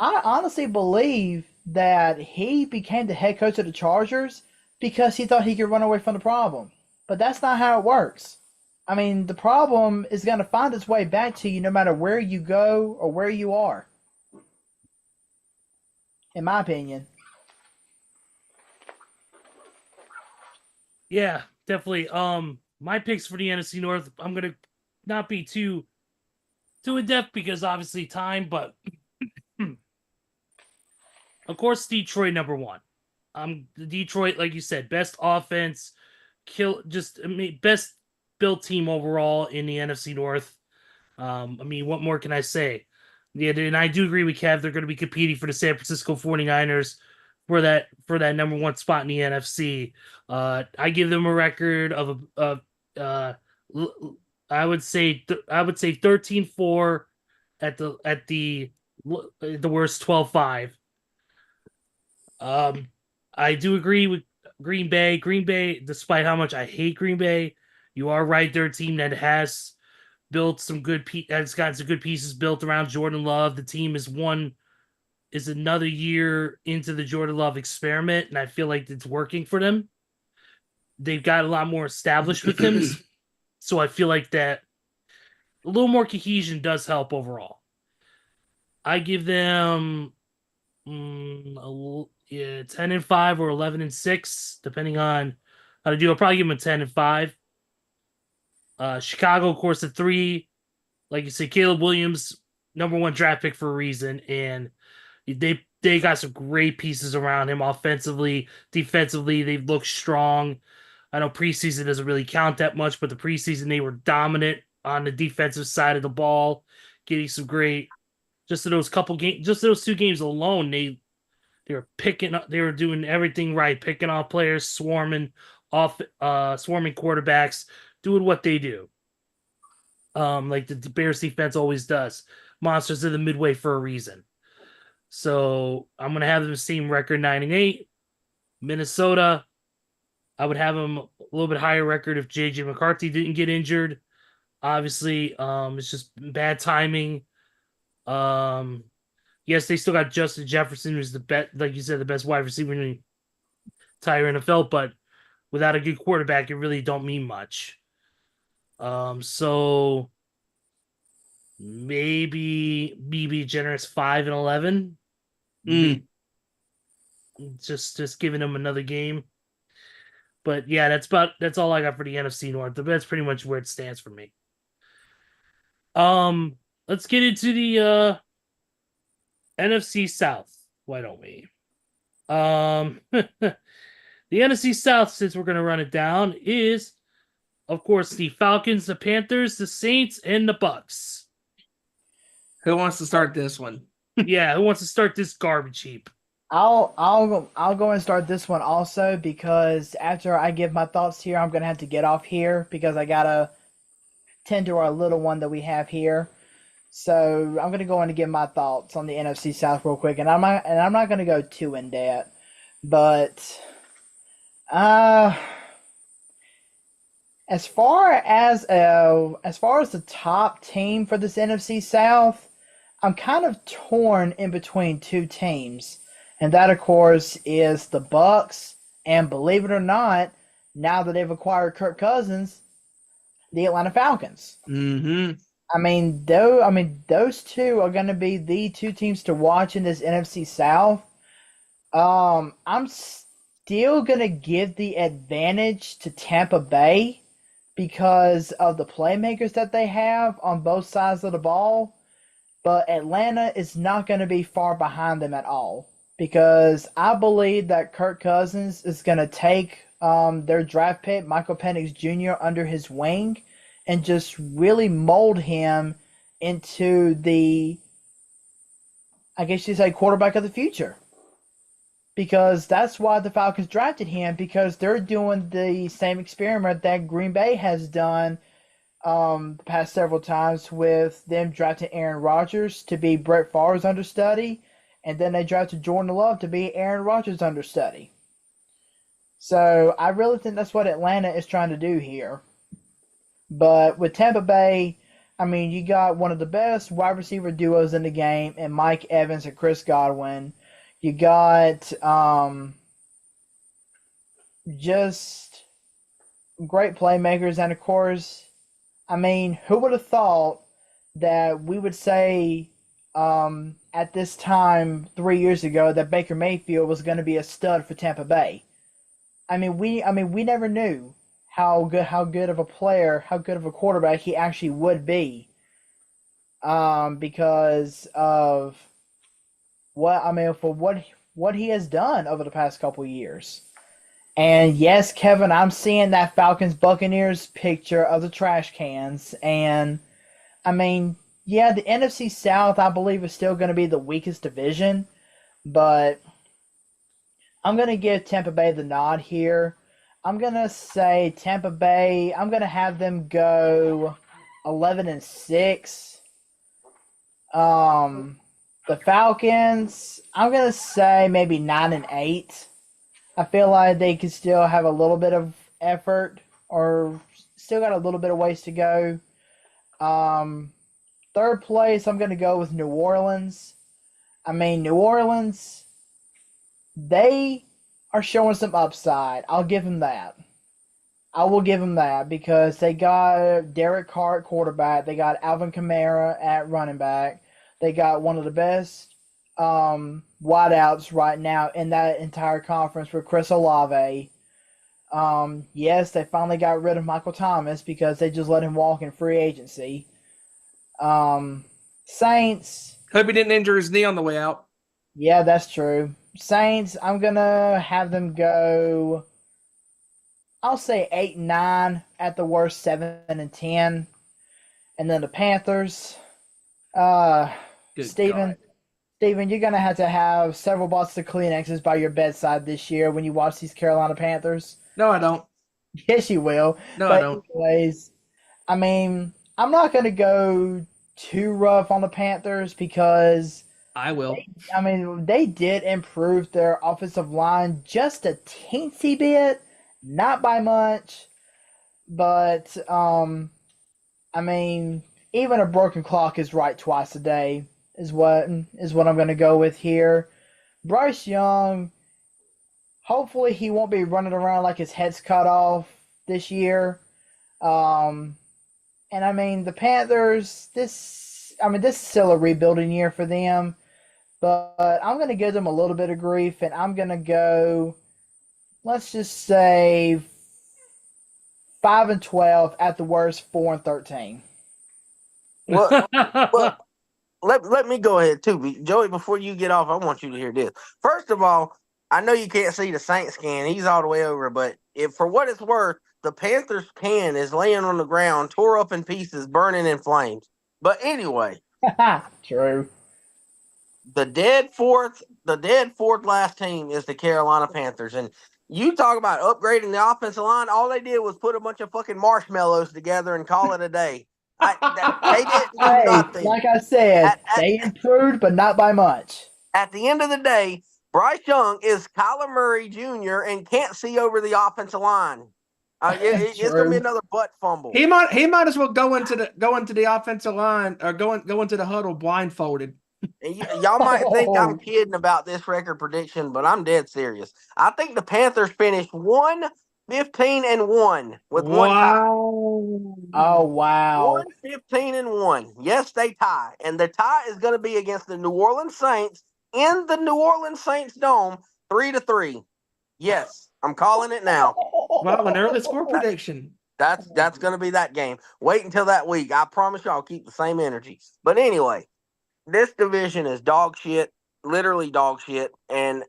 I honestly believe that he became the head coach of the Chargers because he thought he could run away from the problem. But that's not how it works. I mean, the problem is going to find its way back to you no matter where you go or where you are. In my opinion. Yeah, definitely. My picks for the NFC North, I'm gonna not be too in depth because obviously time, but of course Detroit number one. Detroit, like you said, best offense, best built team overall in the NFC North. I mean, what more can I say? Yeah, and I do agree with Kev. They're going to be competing for the San Francisco 49ers for that number one spot in the NFC. I give them a record of I would say 13-4 at the worst 12-5. I do agree with Green Bay. Green Bay, despite how much I hate Green Bay, you are right. They're a team that has built some good has got some good pieces built around Jordan Love. The team is another year into the Jordan Love experiment, and I feel like it's working for them. They've got a lot more established with him, so I feel like that a little more cohesion does help overall. I give them 10-5 or 11-6, depending on how to do. I'll probably give them a 10-5. Chicago, of course, at 3. Like you said, Caleb Williams, number one draft pick for a reason, and they got some great pieces around him offensively, defensively. They've looked strong. I know preseason doesn't really count that much, but the preseason they were dominant on the defensive side of the ball, getting some great. Just in those those 2 games alone, they were picking up. They were doing everything right, picking off players, swarming quarterbacks, doing what they do. like the Bears defense always does. Monsters of the Midway for a reason. So I'm gonna have the same record 9-8. Minnesota, I would have them a little bit higher record if JJ McCarthy didn't get injured. Obviously, it's just bad timing. Yes, they still got Justin Jefferson, who's the best, like you said, the best wide receiver in the entire NFL, but without a good quarterback, it really don't mean much. So maybe BB generous 5-11. Just giving them another game. But yeah, that's all I got for the NFC North. That's pretty much where it stands for me. Let's get into the NFC South. Why don't we? The NFC South, since we're gonna run it down, is of course the Falcons, the Panthers, the Saints, and the Bucks. Who wants to start this one? Yeah, who wants to start this garbage heap? I'll go and start this one also, because after I give my thoughts here, I'm gonna have to get off here because I gotta tend to our little one that we have here. So I'm gonna go in and give my thoughts on the NFC South real quick, and I'm not gonna go too in depth, but as far as the top team for this NFC South, I'm kind of torn in between two teams. And that, of course, is the Bucks, and believe it or not, now that they've acquired Kirk Cousins, the Atlanta Falcons. Mm-hmm. I mean, those two are going to be the two teams to watch in this NFC South. I'm still going to give the advantage to Tampa Bay because of the playmakers that they have on both sides of the ball, but Atlanta is not going to be far behind them at all. Because I believe that Kirk Cousins is going to take their draft pick, Michael Penix Jr., under his wing and just really mold him into the, I guess you'd say, quarterback of the future. Because that's why the Falcons drafted him, because they're doing the same experiment that Green Bay has done the past several times with them drafting Aaron Rodgers to be Brett Favre's understudy. And then they drafted Jordan Love to be Aaron Rodgers' understudy. So I really think that's what Atlanta is trying to do here. But with Tampa Bay, I mean, you got one of the best wide receiver duos in the game in Mike Evans and Chris Godwin. You got just great playmakers. And, of course, I mean, who would have thought that we would say at this time 3 years ago that Baker Mayfield was going to be a stud for Tampa Bay? I mean, we never knew how good of a player, how good of a quarterback he actually would be, because of what he has done over the past couple years. And yes, Kevin, I'm seeing that Falcons Buccaneers picture of the trash cans, and I mean, yeah, the NFC South, I believe, is still going to be the weakest division, but I'm going to give Tampa Bay the nod here. I'm going to say Tampa Bay, I'm going to have them go 11-6. The Falcons, I'm going to say maybe 9-8. I feel like they could still have a little bit of effort, or still got a little bit of ways to go. Third place, I'm going to go with New Orleans. I mean, New Orleans, they are showing some upside. I'll give them that. I will give them that because they got Derek Carr at quarterback. They got Alvin Kamara at running back. They got one of the best wideouts right now in that entire conference with Chris Olave. Yes, they finally got rid of Michael Thomas because they just let him walk in free agency. Saints. Hope he didn't injure his knee on the way out. Yeah, that's true. Saints, I'm going to have them go, I'll say 8-9, at the worst 7-10. And then the Panthers, Steven, you're going to have several boxes of Kleenexes by your bedside this year when you watch these Carolina Panthers. No, I don't. Yes, you will. No, I don't. Anyways, I mean, I'm not going to go too rough on the Panthers because I will. I mean they did improve their offensive line just a teensy bit, not by much, but I mean even a broken clock is right twice a day is what I'm going to go with here. Bryce Young, hopefully he won't be running around like his head's cut off this year. Um, and I mean the Panthers, this is still a rebuilding year for them, but I'm going to give them a little bit of grief, and I'm going to go. Let's just say 5-12 at the worst, 4-13. Well, well, let me go ahead too, Joey. Before you get off, I want you to hear this. First of all, I know you can't see the Saint scan; he's all the way over. But if, for what it's worth, the Panthers can is laying on the ground, tore up in pieces, burning in flames. But anyway, True. the dead fourth last team is the Carolina Panthers, and you talk about upgrading the offensive line. All they did was put a bunch of fucking marshmallows together and call it a day. They didn't do Hey, nothing. like I said, At- they improved, but not by much. At the end of the day, Bryce Young is Kyler Murray Jr. and can't see over the offensive line. It's gonna be True. another butt fumble. He might as well go into the offensive line or go into the huddle blindfolded. And y'all might think Oh. I'm kidding about this record prediction, but I'm dead serious. I think the Panthers finished 1-15-1 with one tie. Oh wow. 1-15-1. Yes, they tie. And the tie is going to be against the New Orleans Saints in the New Orleans Saints Dome, 3-3. Yes, I'm calling it now. Wow, an early score prediction. That's going to be that game. Wait until that week. I promise you I'll keep the same energy. But anyway, this division is dog shit, literally dog shit. And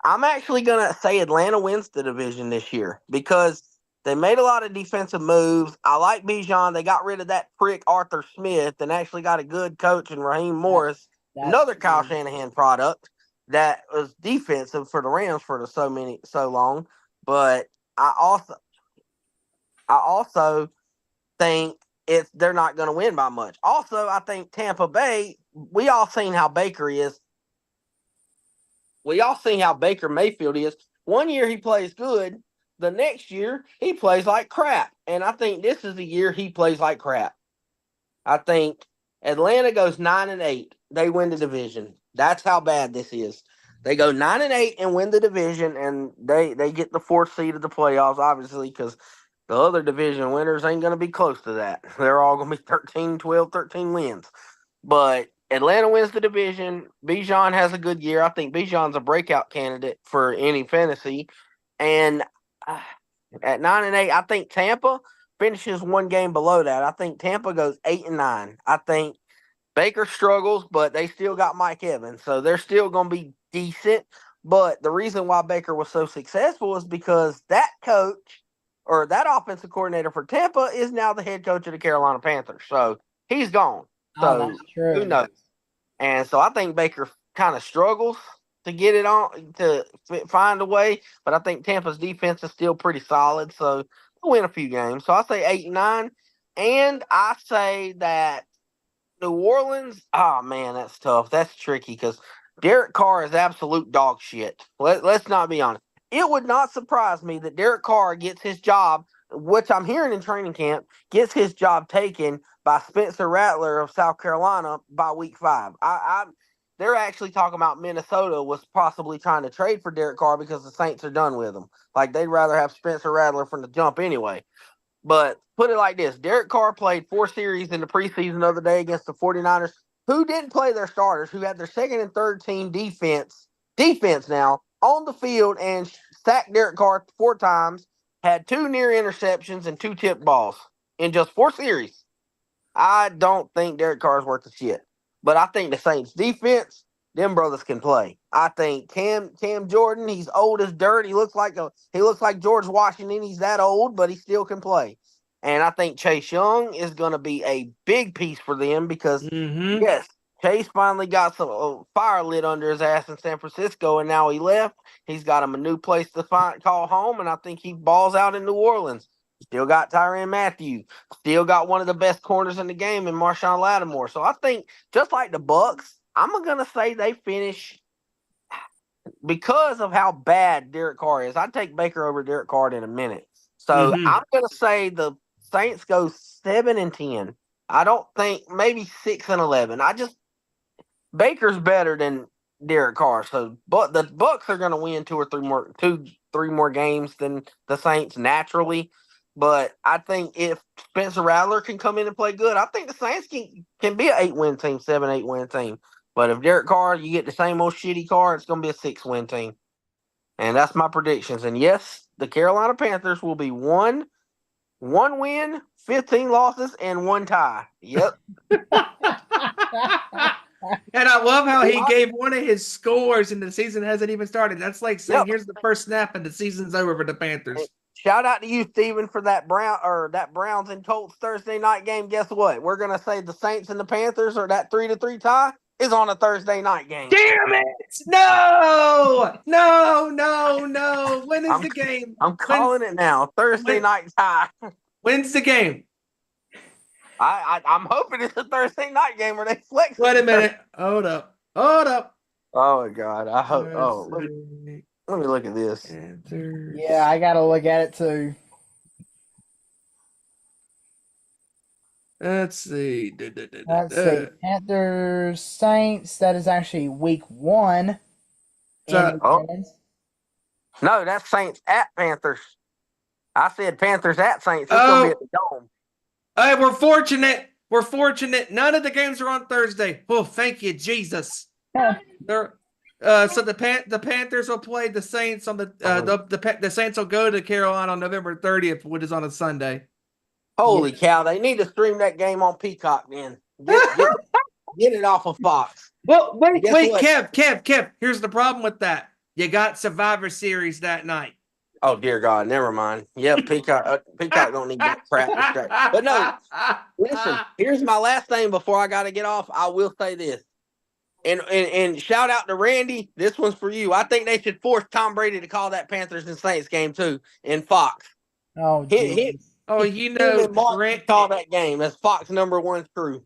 I'm actually going to say Atlanta wins the division this year because they made a lot of defensive moves. I like Bijan. They got rid of that prick Arthur Smith and actually got a good coach in Raheem Morris, another Kyle Shanahan product that was defensive for the Rams for so long. But I also think they're not going to win by much. Also, I think Tampa Bay, we all seen how Baker is. We all seen how Baker Mayfield is. One year he plays good. The next year he plays like crap. And I think this is the year he plays like crap. I think Atlanta goes 9-8. They win the division. That's how bad this is. They go 9-8 and win the division, and they get the 4th seed of the playoffs, obviously, because the other division winners ain't going to be close to that. They're all going to be 13, 12, 13 wins. But Atlanta wins the division. Bijan has a good year. I think Bijan's a breakout candidate for any fantasy. And at 9-8, I think Tampa finishes one game below that. I think Tampa goes 8-9. I think Baker struggles, but they still got Mike Evans, so they're still going to be decent. But the reason why Baker was so successful is because that coach or that offensive coordinator for Tampa is now the head coach of the Carolina Panthers. So he's gone. So that's true. who knows? And so I think Baker kind of struggles to get it on, to find a way. But I think Tampa's defense is still pretty solid. So they'll win a few games. So I say 8-9. And I say that New Orleans, oh man, that's tough. That's tricky because Derek Carr is absolute dog shit. Let's not be honest. It would not surprise me that Derek Carr gets his job, which I'm hearing in training camp, gets his job taken by Spencer Rattler of South Carolina by week 5. They're actually talking about Minnesota was possibly trying to trade for Derek Carr because the Saints are done with him. Like they'd rather have Spencer Rattler from the jump anyway. But put it like this. Derek Carr played 4 series in the preseason the other day against the 49ers, who didn't play their starters, who had their second and third team defense now on the field and sacked Derek Carr 4 times, had 2 near interceptions and 2 tipped balls in just 4 series. I don't think Derek Carr is worth the shit. But I think the Saints defense, them brothers can play. I think Cam Jordan, he's old as dirt. He looks like George Washington. He's that old, but he still can play. And I think Chase Young is going to be a big piece for them because, yes, Chase finally got some fire lit under his ass in San Francisco, and now he left. He's got him a new place to call home, and I think he balls out in New Orleans. Still got Tyrann Mathieu. Still got one of the best corners in the game in Marshawn Lattimore. So I think just like the Bucks, I'm gonna say they finish because of how bad Derek Carr is. I'd take Baker over Derek Carr in a minute. So Mhm. I'm gonna say the Saints go 7-10. I don't think maybe 6-11. Baker's better than Derek Carr. So but the Bucks are gonna win two, three more games than the Saints naturally. But I think if Spencer Rattler can come in and play good, I think the Saints can be an 8-win team, 7-8 win team. But if Derek Carr, you get the same old shitty Carr, it's going to be a 6-win team. And that's my predictions. And yes, the Carolina Panthers will be one win, 15 losses, and one tie. Yep. And I love how he gave one of his scores and the season hasn't even started. That's like saying, here's the first snap and the season's over for the Panthers. Shout out to you, Steven, for that Browns and Colts Thursday night game. Guess what? We're gonna say the Saints and the Panthers, or that 3-3 tie, is on a Thursday night game. Damn it! No! When is the game? I'm calling it now. Thursday night tie. When's the game? I'm hoping it's a Thursday night game where they flex. Wait a minute. Hold up. Oh my God! I hope. Oh, let me look at this. Panthers. Yeah, I gotta look at it too. Let's see. Let's see. Panthers, Saints. That is actually week 1. No, that's Saints at Panthers. I said Panthers at Saints. It's gonna be at the Dome. Hey, we're fortunate. We're fortunate. None of the games are on Thursday. Oh, thank you, Jesus. So the Panthers will play the Saints on the Saints will go to Carolina on November 30th, which is on a Sunday. Holy cow! They need to stream that game on Peacock. Then get it off of Fox. Well, wait, Kev. Here's the problem with that. You got Survivor Series that night. Oh dear God, never mind. Yeah, Peacock don't need that crap distraction. But no, listen. Here's my last thing before I got to get off. I will say this. And shout out to Randy. This one's for you. I think they should force Tom Brady to call that Panthers and Saints game too in Fox. Oh, Randy call that game. That's Fox #1 crew.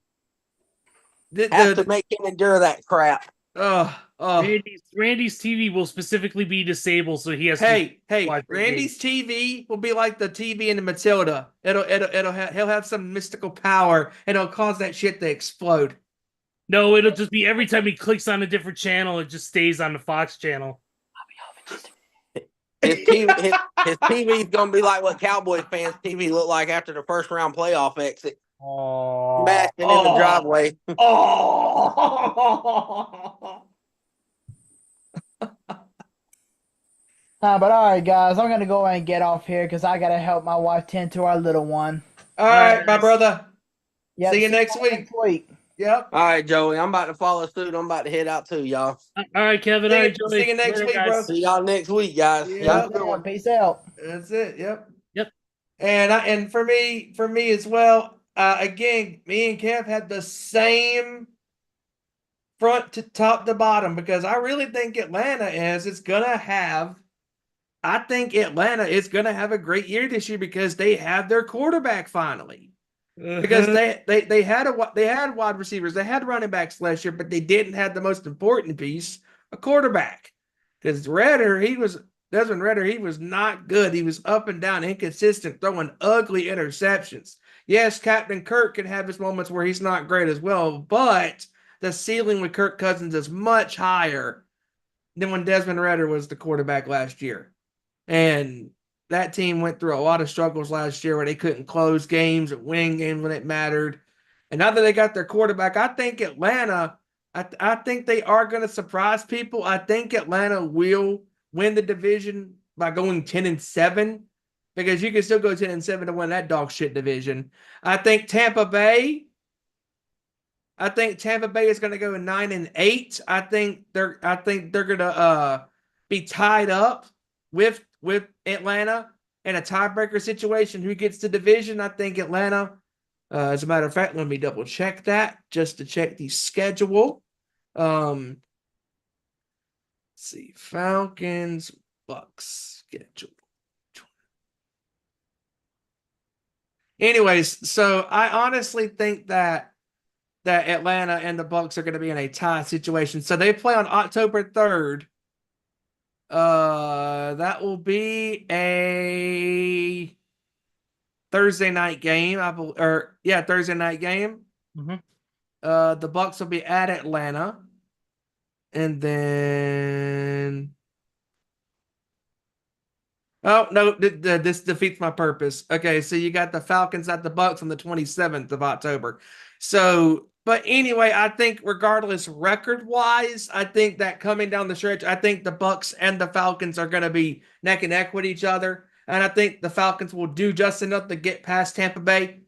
Have to make him endure that crap. Randy's TV will specifically be disabled, so he has. Randy's TV will be like the TV in the Matilda. He'll have some mystical power, and it'll cause that shit to explode. No, it'll just be every time he clicks on a different channel, it just stays on the Fox channel. His TV's gonna be like what Cowboys fans' TV look like after the first round playoff exit. Smashing in the driveway. But all right, guys, I'm gonna go ahead and get off here because I gotta help my wife tend to our little one. All right, my brother. Yep, see you next week. Yep. All right, Joey. I'm about to follow suit. I'm about to head out too, y'all. All right, Kevin. All right, Joey. See you next week, bro. See y'all next week, guys. Yep. Peace out. That's it. Yep. Yep. And for me as well. Again, me and Kev had the same front to top to bottom because I really think Atlanta is gonna have a great year this year because they have their quarterback finally. Because they had wide receivers, they had running backs last year, but they didn't have the most important piece, a quarterback. Because Desmond Ritter, he was not good. He was up and down, inconsistent, throwing ugly interceptions. Yes, Captain Kirk can have his moments where he's not great as well, but the ceiling with Kirk Cousins is much higher than when Desmond Ritter was the quarterback last year. And that team went through a lot of struggles last year where they couldn't close games and win games when it mattered. And now that they got their quarterback, I think Atlanta, I think they are going to surprise people. I think Atlanta will win the division by going 10-7 because you can still go 10-7 to win that dog shit division. I think Tampa Bay is going to go 9-8. I think they're going to be tied up with Atlanta in a tiebreaker situation. Who gets the division? I think Atlanta. As a matter of fact, let me double check that just to check the schedule. Let's see, Falcons, Bucks schedule. Anyways, so I honestly think that Atlanta and the Bucks are going to be in a tie situation. So they play on October 3rd. That will be a Thursday night game. Thursday night game. Mhm. The Bucks will be at Atlanta, and then oh no, this defeats my purpose. Okay, so you got the Falcons at the Bucks on the 27th of October. So, but anyway, I think regardless record-wise, I think that coming down the stretch, I think the Bucks and the Falcons are going to be neck and neck with each other, and I think the Falcons will do just enough to get past Tampa Bay.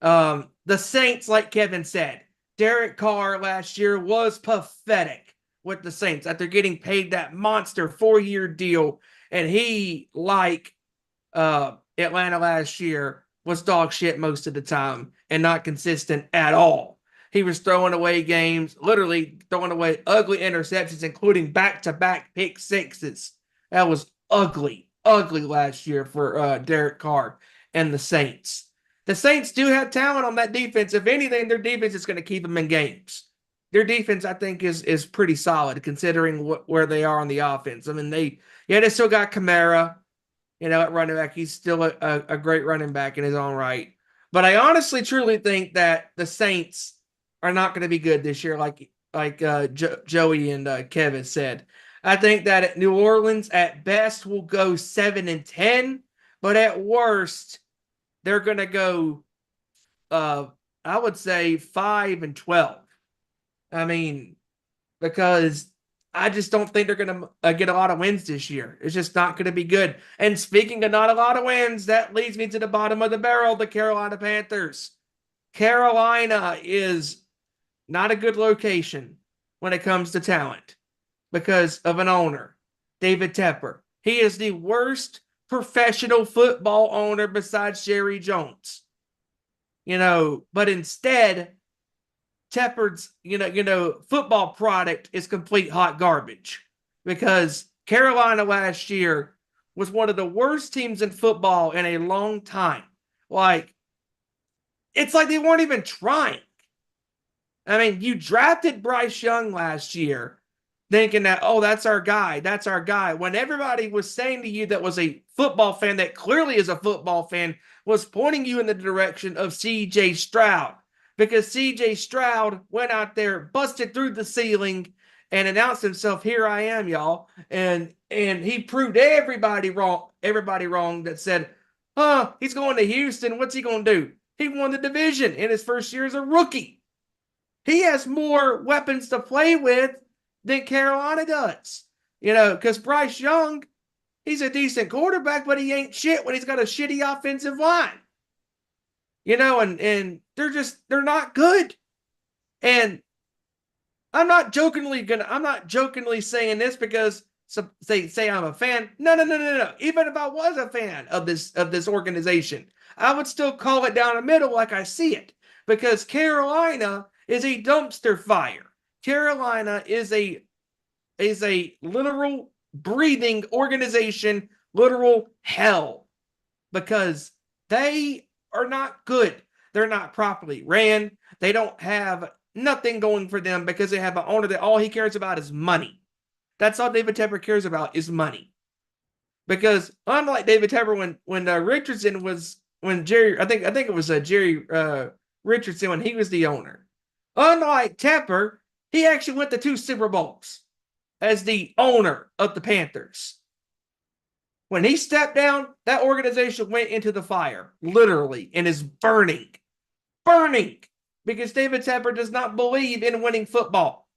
The Saints, like Kevin said, Derek Carr last year was pathetic with the Saints after getting paid that monster 4-year deal. And he, like Atlanta last year, was dog shit most of the time and not consistent at all. He was throwing away games, literally throwing away ugly interceptions, including back-to-back pick sixes. That was ugly last year for Derek Carr and the Saints. The Saints do have talent on that defense. If anything, their defense is going to keep them in games. Their defense, I think, is pretty solid considering where they are on the offense. I mean, they still got Kamara, at running back. He's still a great running back in his own right. But I honestly, truly think that the Saints are not going to be good this year, like Joey and Kevin said. I think that at New Orleans, at best, will go 7-10, but at worst, they're going to go, I would say 5-12. I mean, because I just don't think they're going to get a lot of wins this year. It's just not going to be good. And speaking of not a lot of wins, that leads me to the bottom of the barrel, the Carolina Panthers. Carolina is not a good location when it comes to talent because of an owner, David Tepper. He is the worst professional football owner besides Jerry Jones. But instead, Tepper's, football product is complete hot garbage because Carolina last year was one of the worst teams in football in a long time. It's like they weren't even trying. I mean, you drafted Bryce Young last year thinking that, oh, that's our guy. That's our guy. When everybody was saying to you that was a football fan, that clearly is a football fan, was pointing you in the direction of C.J. Stroud. Because C.J. Stroud went out there, busted through the ceiling, and announced himself, here I am, y'all. And he proved everybody wrong that said, he's going to Houston. What's he going to do? He won the division in his first year as a rookie. He has more weapons to play with than Carolina does. Because Bryce Young, he's a decent quarterback, but he ain't shit when he's got a shitty offensive line. And they're not good. And I'm not jokingly saying this because say I'm a fan. No. Even if I was a fan of this organization, I would still call it down the middle like I see it. Because Carolina is a dumpster fire. Carolina is a literal breathing organization, literal hell. Because they are not good. They're not properly ran. They don't have nothing going for them because they have an owner that all he cares about is money. That's all David Tepper cares about is money. Because unlike David Tepper, when Richardson was, when Jerry, I think it was Jerry Richardson when he was the owner. Unlike Tepper, he actually went to 2 Super Bowls as the owner of the Panthers. When he stepped down, that organization went into the fire, literally, and is burning. Burning! Because David Tepper does not believe in winning football.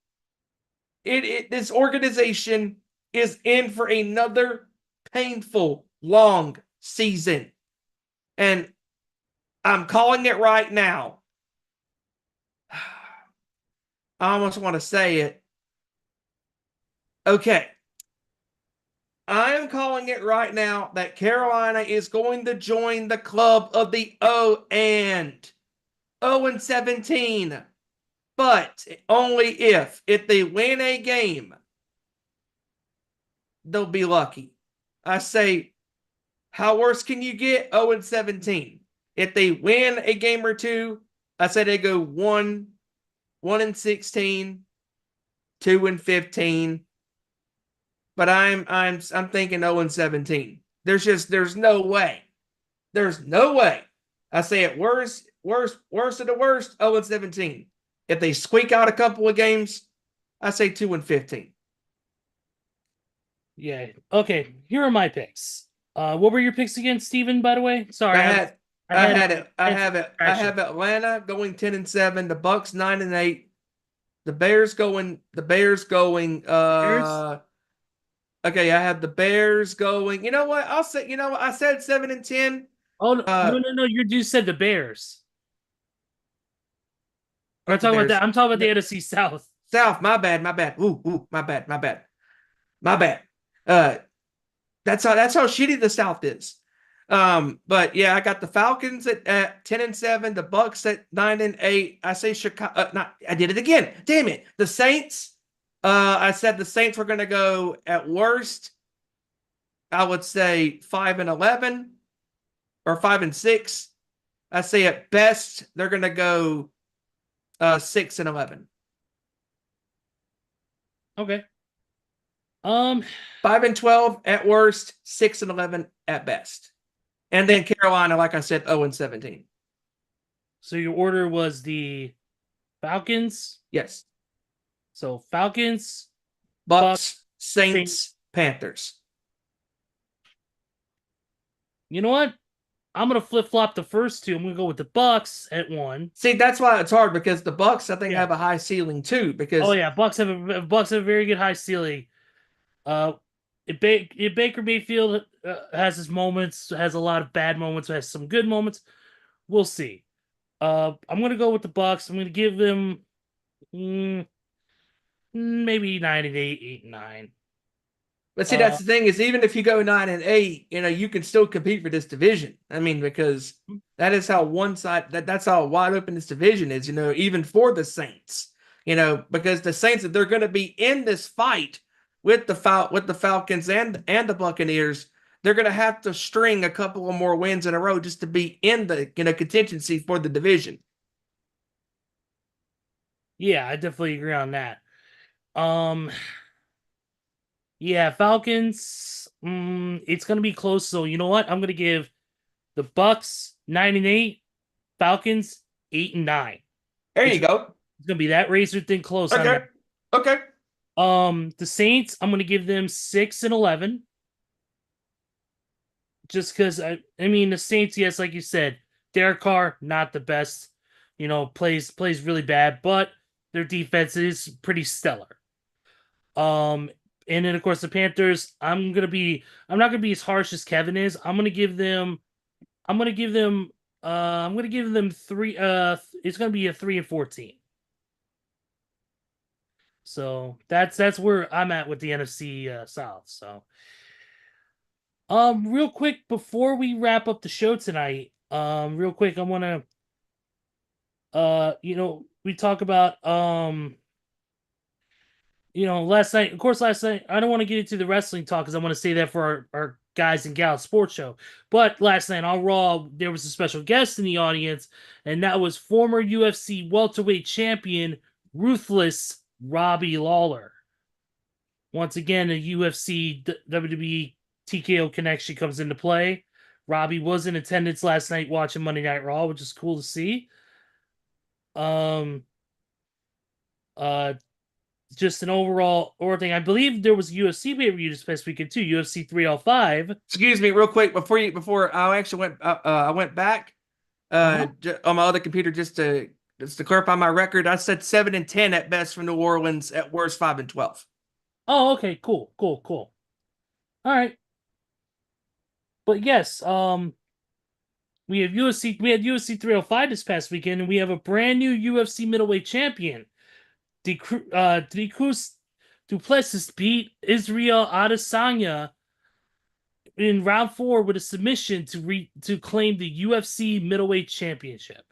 This organization is in for another painful, long season. And I'm calling it right now. I almost want to say it. Okay. I am calling it right now that Carolina is going to join the club of the 0-17. But only if they win a game, they'll be lucky. I say, how worse can you get? 0-17. If they win a game or two, I say they go 1-16, 2-15. But I'm thinking 0-17. There's no way. There's no way. I say it worst of the worst, 0-17. If they squeak out a couple of games, I say 2-15. Yeah. Okay. Here are my picks. What were your picks again, Steven, by the way? Sorry. I have Atlanta going 10-7, the Bucks 9-8, the Bears going okay, I have the Bears going. You know what? I said 7-10. Oh no! You said the Bears. I'm talking about that. I'm talking about the NFC South. South, my bad. Ooh, my bad. That's how shitty the South is. But yeah, I got the Falcons at 10-7, the Bucks at 9-8. I say Chicago. I did it again. Damn it. The Saints. I said the Saints were going to go at worst. I would say 5-11 or 5-6. I say at best they're going to go 6-11. Okay. 5-12 at worst, 6-11 at best. And then Carolina, like I said, 0-17. So your order was the Falcons? Yes. So Falcons, Bucks, Saints, Panthers. You know what? I'm gonna flip-flop the first two. I'm gonna go with the Bucks at 1. See, that's why it's hard, because the Bucks, I think, have a high ceiling too. Because Bucks have a very good high ceiling. If Baker Mayfield has his moments, has a lot of bad moments, has some good moments. We'll see. I'm gonna go with the Bucks. I'm gonna give them maybe 9-8, 8-9. But see, that's the thing, is even if you go 9-8, you can still compete for this division. I mean, because that is how that's how wide open this division is, even for the Saints. Because the Saints, they're going to be in this fight with the Falcons and the Buccaneers. They're going to have to string a couple of more wins in a row just to be in the contingency for the division. Yeah, I definitely agree on that. Yeah, Falcons. It's gonna be close. So you know what? I'm gonna give the Bucks 9-8, Falcons 8-9. There you go. It's gonna be that razor thin close. Okay. Okay. The Saints, I'm gonna give them 6-11. Just because I mean the Saints, yes, like you said, Derek Carr, not the best. Plays really bad, but their defense is pretty stellar. And then of course the Panthers, I'm not gonna be as harsh as Kevin is. I'm gonna give them 3. It's gonna be a 3-14. So that's where I'm at with the NFC South. So, real quick before we wrap up the show tonight, real quick, I want to, we talk about last night, I don't want to get into the wrestling talk because I want to say that for our guys and gals sports show. But last night on Raw, there was a special guest in the audience, and that was former UFC welterweight champion, Ruthless Robbie Lawler. Once again, a UFC WWE TKO connection comes into play. Robbie was in attendance last night watching Monday Night Raw, which is cool to see. Just an overall thing. I believe there was a UFC pay-per-view this past weekend too, UFC 305. Excuse me, real quick before I actually went. I went back on my other computer just to clarify my record. I said 7-10 at best for New Orleans, at worst 5-12. Oh, okay, cool. All right, but yes, we had UFC 305 this past weekend, and we have a brand new UFC middleweight champion. Dricus Du Plessis beat Israel Adesanya in round 4 with a submission to claim the UFC middleweight championship.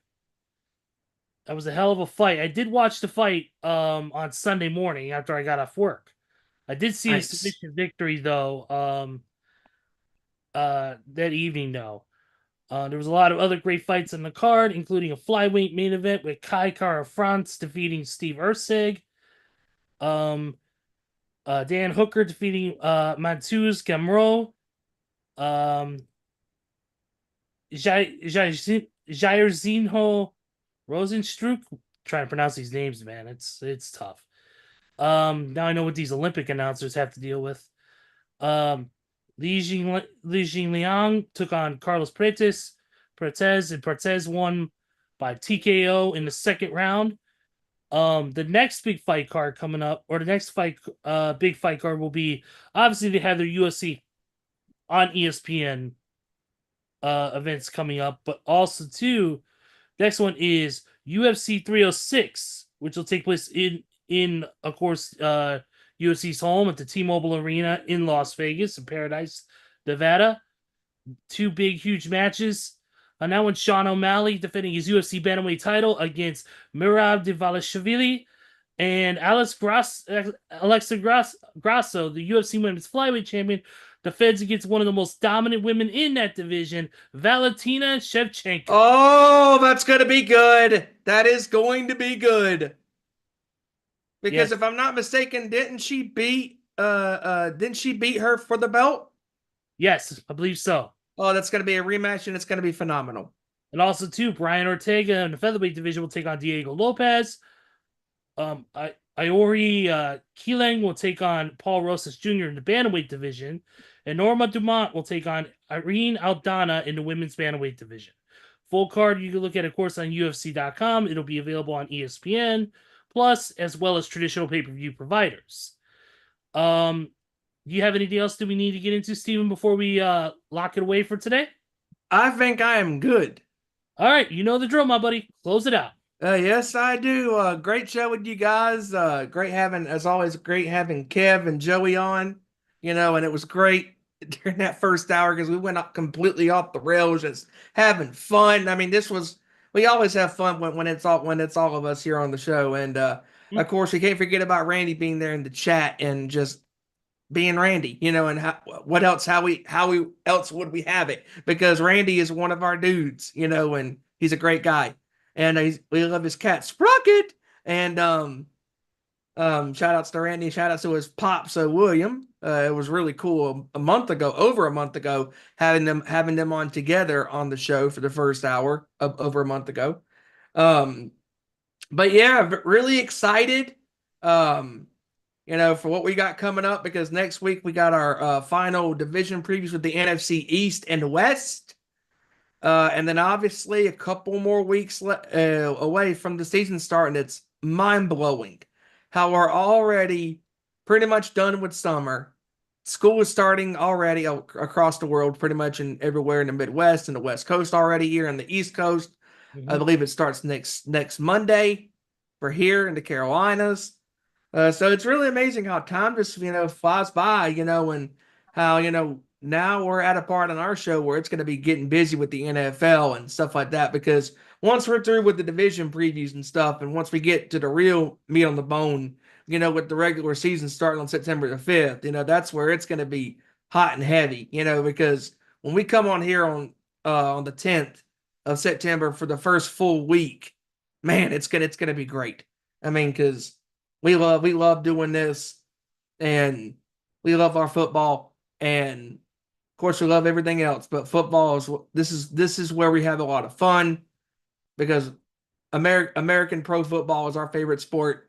That was a hell of a fight. I did watch the fight on Sunday morning after I got off work. I did see the submission victory though that evening though. There was a lot of other great fights in the card, including a flyweight main event with Kai Kara France defeating Steve Erceg. Dan Hooker defeating Matthews Gamro. Jairzinho Rosenstruck. Trying to pronounce these names, man. It's tough. Now I know what these Olympic announcers have to deal with. Li Jingliang took on Carlos Prates, and Prates won by TKO in the second round. The next big fight card coming up, or the next big fight card will be, obviously they have their UFC on ESPN events coming up, but also too, next one is UFC 306, which will take place in of course UFC's home at the T-Mobile Arena in Las Vegas, in Paradise, Nevada. Two big, huge matches. Now one, Sean O'Malley defending his UFC bantamweight title against Merab Dvalishvili, and Alexa Grasso, the UFC women's flyweight champion, defends against one of the most dominant women in that division, Valentina Shevchenko. Oh, that's going to be good. That is going to be good. Because if I'm not mistaken, didn't she beat her for the belt? Yes, I believe so. Oh, that's going to be a rematch, and it's going to be phenomenal. And also, too, Brian Ortega in the featherweight division will take on Diego Lopez. Iori Keeling will take on Paul Rosas Jr. in the bantamweight division. And Norma Dumont will take on Irene Aldana in the women's bantamweight division. Full card you can look at, of course, on UFC.com. It'll be available on ESPN, Plus, as well as traditional pay-per-view providers. Do you have anything else that we need to get into, Steven, before we lock it away for today? I think I am good. All right, you know the drill, my buddy. Close it out. Yes, I do. Great show with you guys. As always, great having Kev and Joey on. And it was great during that first hour because we went up completely off the rails, just having fun. I mean, we always have fun when it's all of us here on the show. And of course, we can't forget about Randy being there in the chat and just being Randy, and how else would we have it? Because Randy is one of our dudes, and he's a great guy. And we love his cat Sprocket. And shout outs to Randy, shout outs to his pops, William. It was really cool over a month ago, having them on together on the show for the first hour over a month ago. But yeah, really excited, for what we got coming up, because next week we got our final division previews with the NFC East and West. And then obviously a couple more weeks away from the season starting. It's mind-blowing how we're already pretty much done with summer. School is starting already across the world, pretty much everywhere in the Midwest and the West Coast already. Here on the East Coast, I believe it starts next Monday for here in the Carolinas. So it's really amazing how time just flies by, and how now we're at a part on our show where it's going to be getting busy with the NFL and stuff like that, because once we're through with the division previews and stuff, and once we get to the real meat on the bone, with the regular season starting on September the 5th, that's where it's going to be hot and heavy, because when we come on here on the 10th of September for the first full week, man, it's going to be great. I mean, because we love doing this, and we love our football, and of course we love everything else, but football this is where we have a lot of fun, because American pro football is our favorite sport.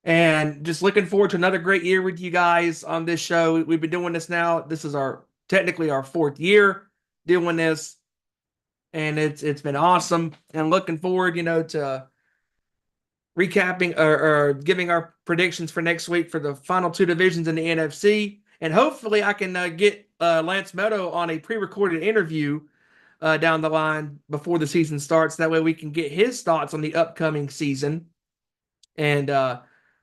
And just looking forward to another great year with you guys on this show. We've been doing this now. This is technically our 4th year doing this, and it's been awesome. And looking forward, to recapping or giving our predictions for next week for the final 2 divisions in the NFC. And hopefully I can get Lance Meadow on a pre-recorded interview down the line before the season starts. That way we can get his thoughts on the upcoming season. And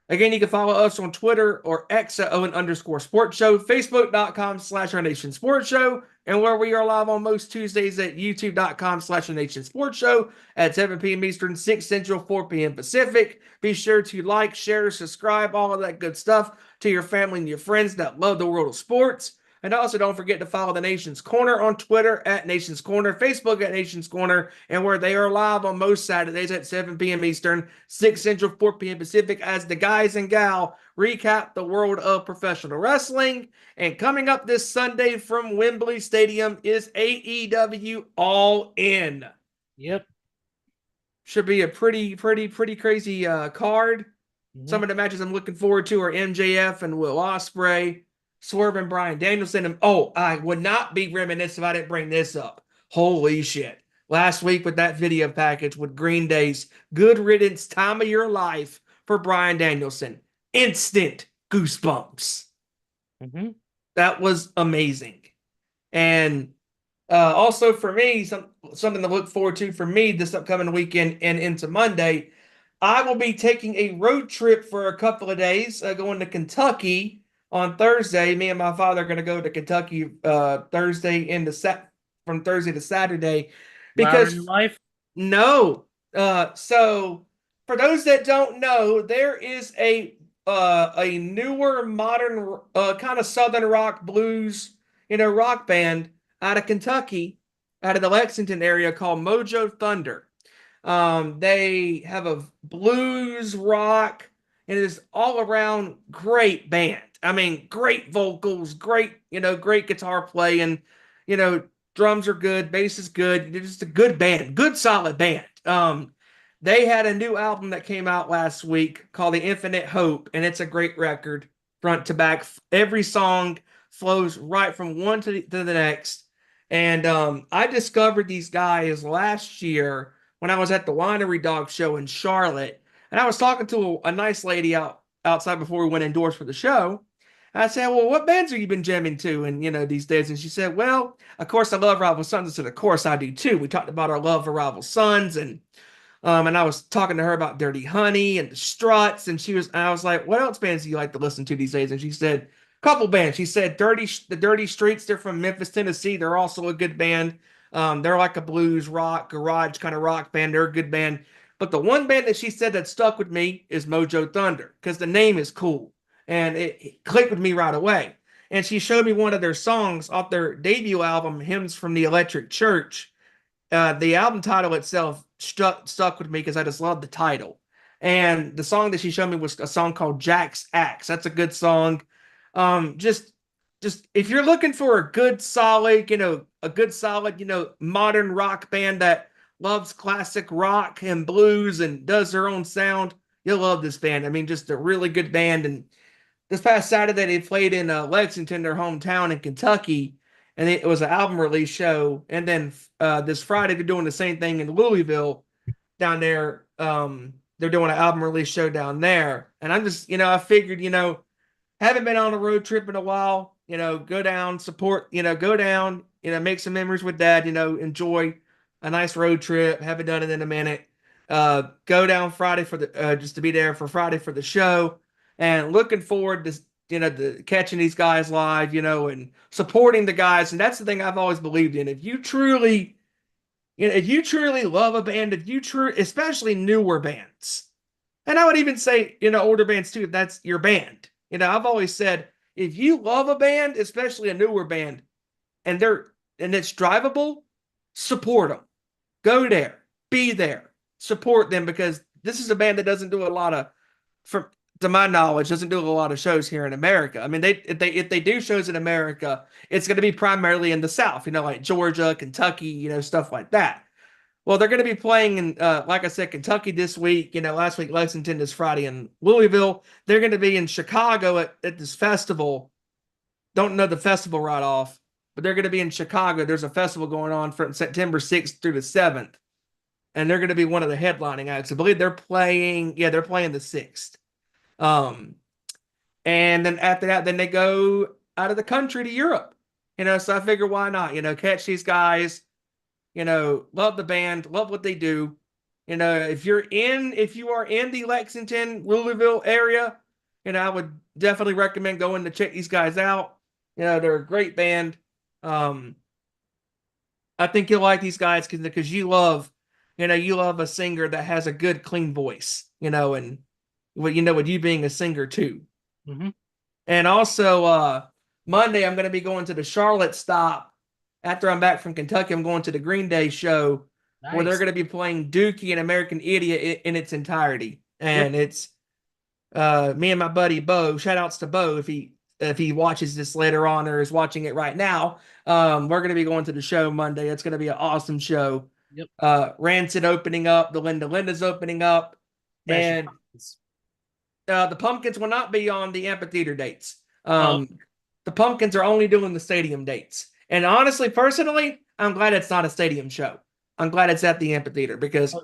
again, you can follow us on Twitter or X at Owen_Sports Show, Facebook.com/Our Sports Show, and where we are live on most Tuesdays at YouTube.com/Our Sports Show at 7 p.m. Eastern, 6 Central, 4 p.m. Pacific. Be sure to like, share, subscribe, all of that good stuff to your family and your friends that love the world of sports. And also don't forget to follow the Nation's Corner on Twitter at Nation's Corner, Facebook at Nation's Corner, and where they are live on most Saturdays at 7 p.m. Eastern, 6 Central, 4 p.m. Pacific, as the guys and gal recap the world of professional wrestling. And coming up this Sunday from Wembley Stadium is AEW All In. Yep. Should be a pretty crazy card. Some of the matches I'm looking forward to are MJF and Will Ospreay, Swerve and Bryan Danielson. And I would not be reminiscent if I didn't bring this up. Holy shit. Last week with that video package with Green Day's Good Riddance Time of Your Life for Bryan Danielson. Instant goosebumps. That was amazing. And also for me, something to look forward to for me this upcoming weekend and into Monday, I will be taking a road trip for a couple of days, going to Kentucky on Thursday. Me and my father are going to go to Kentucky Thursday from Thursday to Saturday. Because life? No. So for those that don't know, there is a newer modern kind of Southern rock blues, rock band out of Kentucky, out of the Lexington area called Mojo Thunder. They have a blues rock, and it is all around great band. I mean, great vocals, great guitar playing, drums are good, bass is good. They're just a good band, good solid band. They had a new album that came out last week called The Infinite Hope, and it's a great record, front to back. Every song flows right from one to the next. And I discovered these guys last year when I was at the Winery Dog Show in Charlotte. And I was talking to a nice lady outside before we went indoors for the show. And I said, well, what bands have you been jamming to these days? And she said, well, of course, I love Rival Sons. I said, of course I do too. We talked about our love for Rival Sons, and I was talking to her about Dirty Honey and the Struts, and I was like, what else bands do you like to listen to these days? And she said, a couple bands. She said the Dirty Streets, they're from Memphis, Tennessee. They're also a good band. They're like a blues rock, garage kind of rock band. They're a good band. But the one band that she said that stuck with me is Mojo Thunder, because the name is cool. And it clicked with me right away. And she showed me one of their songs off their debut album, Hymns from the Electric Church. The album title itself stuck with me because I just love the title. And the song that she showed me was a song called Jack's Axe. That's a good song. Just if you're looking for a good solid, modern rock band that loves classic rock and blues and does their own sound, you'll love this band. I mean, just a really good band. And this past Saturday, they played in Lexington, their hometown in Kentucky, and it was an album release show. And then this Friday, they're doing the same thing in Louisville down there. They're doing an album release show down there. And I'm just, I figured, haven't been on a road trip in a while, go down, support, go down, make some memories with Dad, enjoy a nice road trip. Haven't done it in a minute. Go down Friday for the, just to be there for Friday for the show, and looking forward to, to catching these guys live, and supporting the guys. And that's the thing I've always believed in. If you truly love a band, especially newer bands, and I would even say, older bands too, if that's your band. I've always said, if you love a band, especially a newer band, and it's drivable, support them. Go there, be there, support them, because this is a band that doesn't do a lot of, to my knowledge, doesn't do a lot of shows here in America. I mean, if they do shows in America, it's going to be primarily in the South, like Georgia, Kentucky, stuff like that. Well, they're going to be playing in, like I said, Kentucky this week. Last week, Lexington, this Friday in Louisville. They're going to be in Chicago at this festival. Don't know the festival right off, but they're going to be in Chicago. There's a festival going on from September 6th through the 7th. And they're going to be one of the headlining acts. I believe they're playing the 6th. And then after that, then they go out of the country to Europe. So I figure, why not? Catch these guys. Love the band, love what they do. If you are in the Lexington, Louisville area, I would definitely recommend going to check these guys out. They're a great band. I think you'll like these guys because you love a singer that has a good, clean voice, and with you being a singer too. Mm-hmm. And also, Monday, I'm going to be going to the Charlotte stop. After I'm back from Kentucky, I'm going to the Green Day show where they're Nice. going to be playing Dookie and American Idiot in its entirety. And it's me and my buddy Bo. Shout outs to Bo if he watches this later on or is watching it right now. We're going to be going to the show Monday. It's going to be an awesome show. Yep. Rancid opening up. The Linda's opening up. Smashing And Pumpkins. the Pumpkins will not be on the amphitheater dates. Oh. The Pumpkins are only doing the stadium dates. And honestly, personally, I'm glad it's not a stadium show. I'm glad it's at the amphitheater because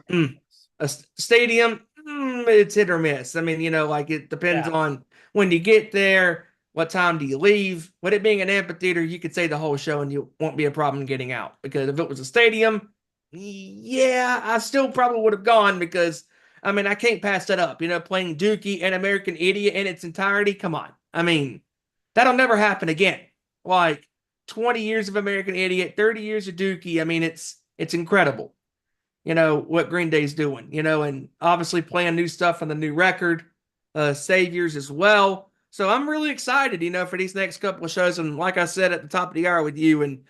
a stadium, it's hit or miss. I mean, like it depends on when you get there, what time do you leave. With it being an amphitheater, you could say the whole show and you won't be a problem getting out. Because if it was a stadium, yeah, I still probably would have gone because, I mean, I can't pass that up. Playing Dookie and American Idiot in its entirety, come on. I mean, that'll never happen again. Like 20 years of American Idiot, 30 years of Dookie. I mean, it's incredible. What Green Day's doing, and obviously playing new stuff on the new record, Saviors as well. So I'm really excited, for these next couple of shows. And like I said at the top of the hour with you, and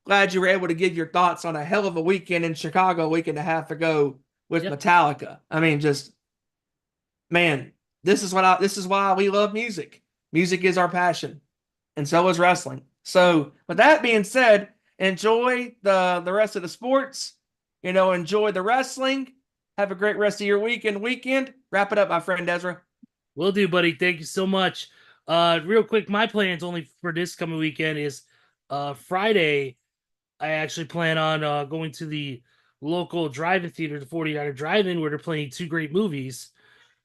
glad you were able to give your thoughts on a hell of a weekend in Chicago a week and a half ago with Metallica. I mean, just, man, this is why we love music. Music is our passion, and so is wrestling. So with that being said, enjoy the rest of the sports. Enjoy the wrestling. Have a great rest of your weekend. Wrap it up, my friend Ezra. Will do, buddy. Thank you so much. Real quick, my plans only for this coming weekend is Friday. I actually plan on going to the local drive-in theater, the 49er Drive-In, where they're playing two great movies.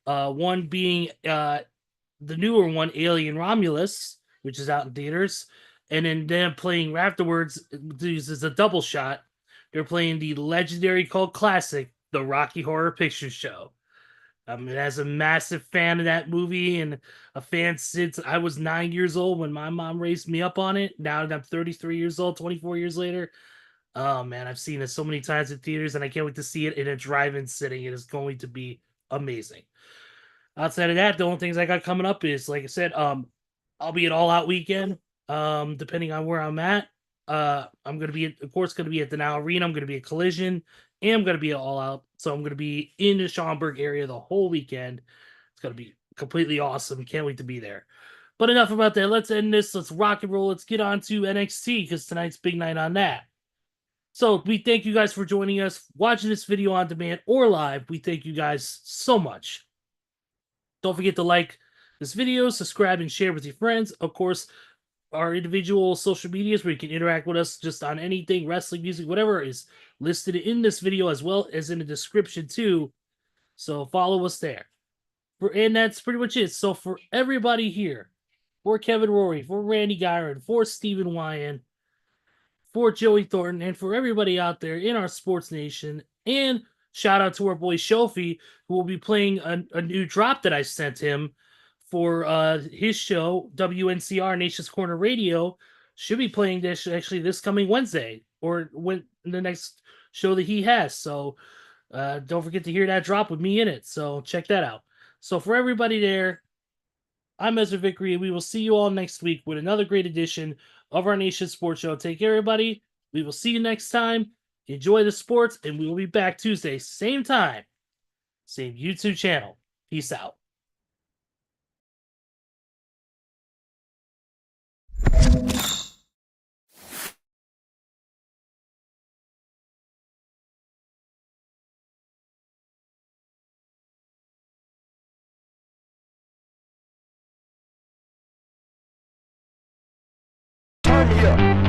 One being the newer one, Alien Romulus, which is out in theaters. And then them playing afterwards, this is a double shot. They're playing the legendary cult classic, The Rocky Horror Picture Show. As a massive fan of that movie and a fan since I was 9 years old when my mom raised me up on it. Now that I'm 33 years old, 24 years later. Oh, man, I've seen it so many times in theaters, and I can't wait to see it in a drive-in sitting. It is going to be amazing. Outside of that, the only things I got coming up is, like I said, I'll be at All Out weekend, depending on where I'm at. I'm going to be, of course, going to be at the Now Arena. I'm going to be at Collision, and I'm going to be at All Out. So I'm going to be in the Schaumburg area the whole weekend. It's going to be completely awesome. Can't wait to be there. But enough about that. Let's end this. Let's rock and roll. Let's get on to NXT because tonight's big night on that. So we thank you guys for joining us, watching this video on demand or live. We thank you guys so much. Don't forget to like this video, subscribe, and share with your friends. Of course, our individual social medias where you can interact with us just on anything, wrestling, music, whatever is listed in this video as well as in the description too. So follow us there. And that's pretty much it. So for everybody here, for Kevin Rory, for Randy Gyron, for Stephen Wyand, for Joey Thornton, and for everybody out there in our sports nation, and shout out to our boy Shofi, who will be playing a new drop that I sent him for his show, WNCR Nation's Corner Radio. Should be playing this actually this coming Wednesday, or when the next show that he has. So don't forget to hear that drop with me in it. So check that out. So for everybody there, I'm Ezra Vickery, and we will see you all next week with another great edition of our Nation Sports Show. Take care, everybody. We will see you next time. Enjoy the sports, and we will be back Tuesday, same time, same YouTube channel. Peace out. Turn me up.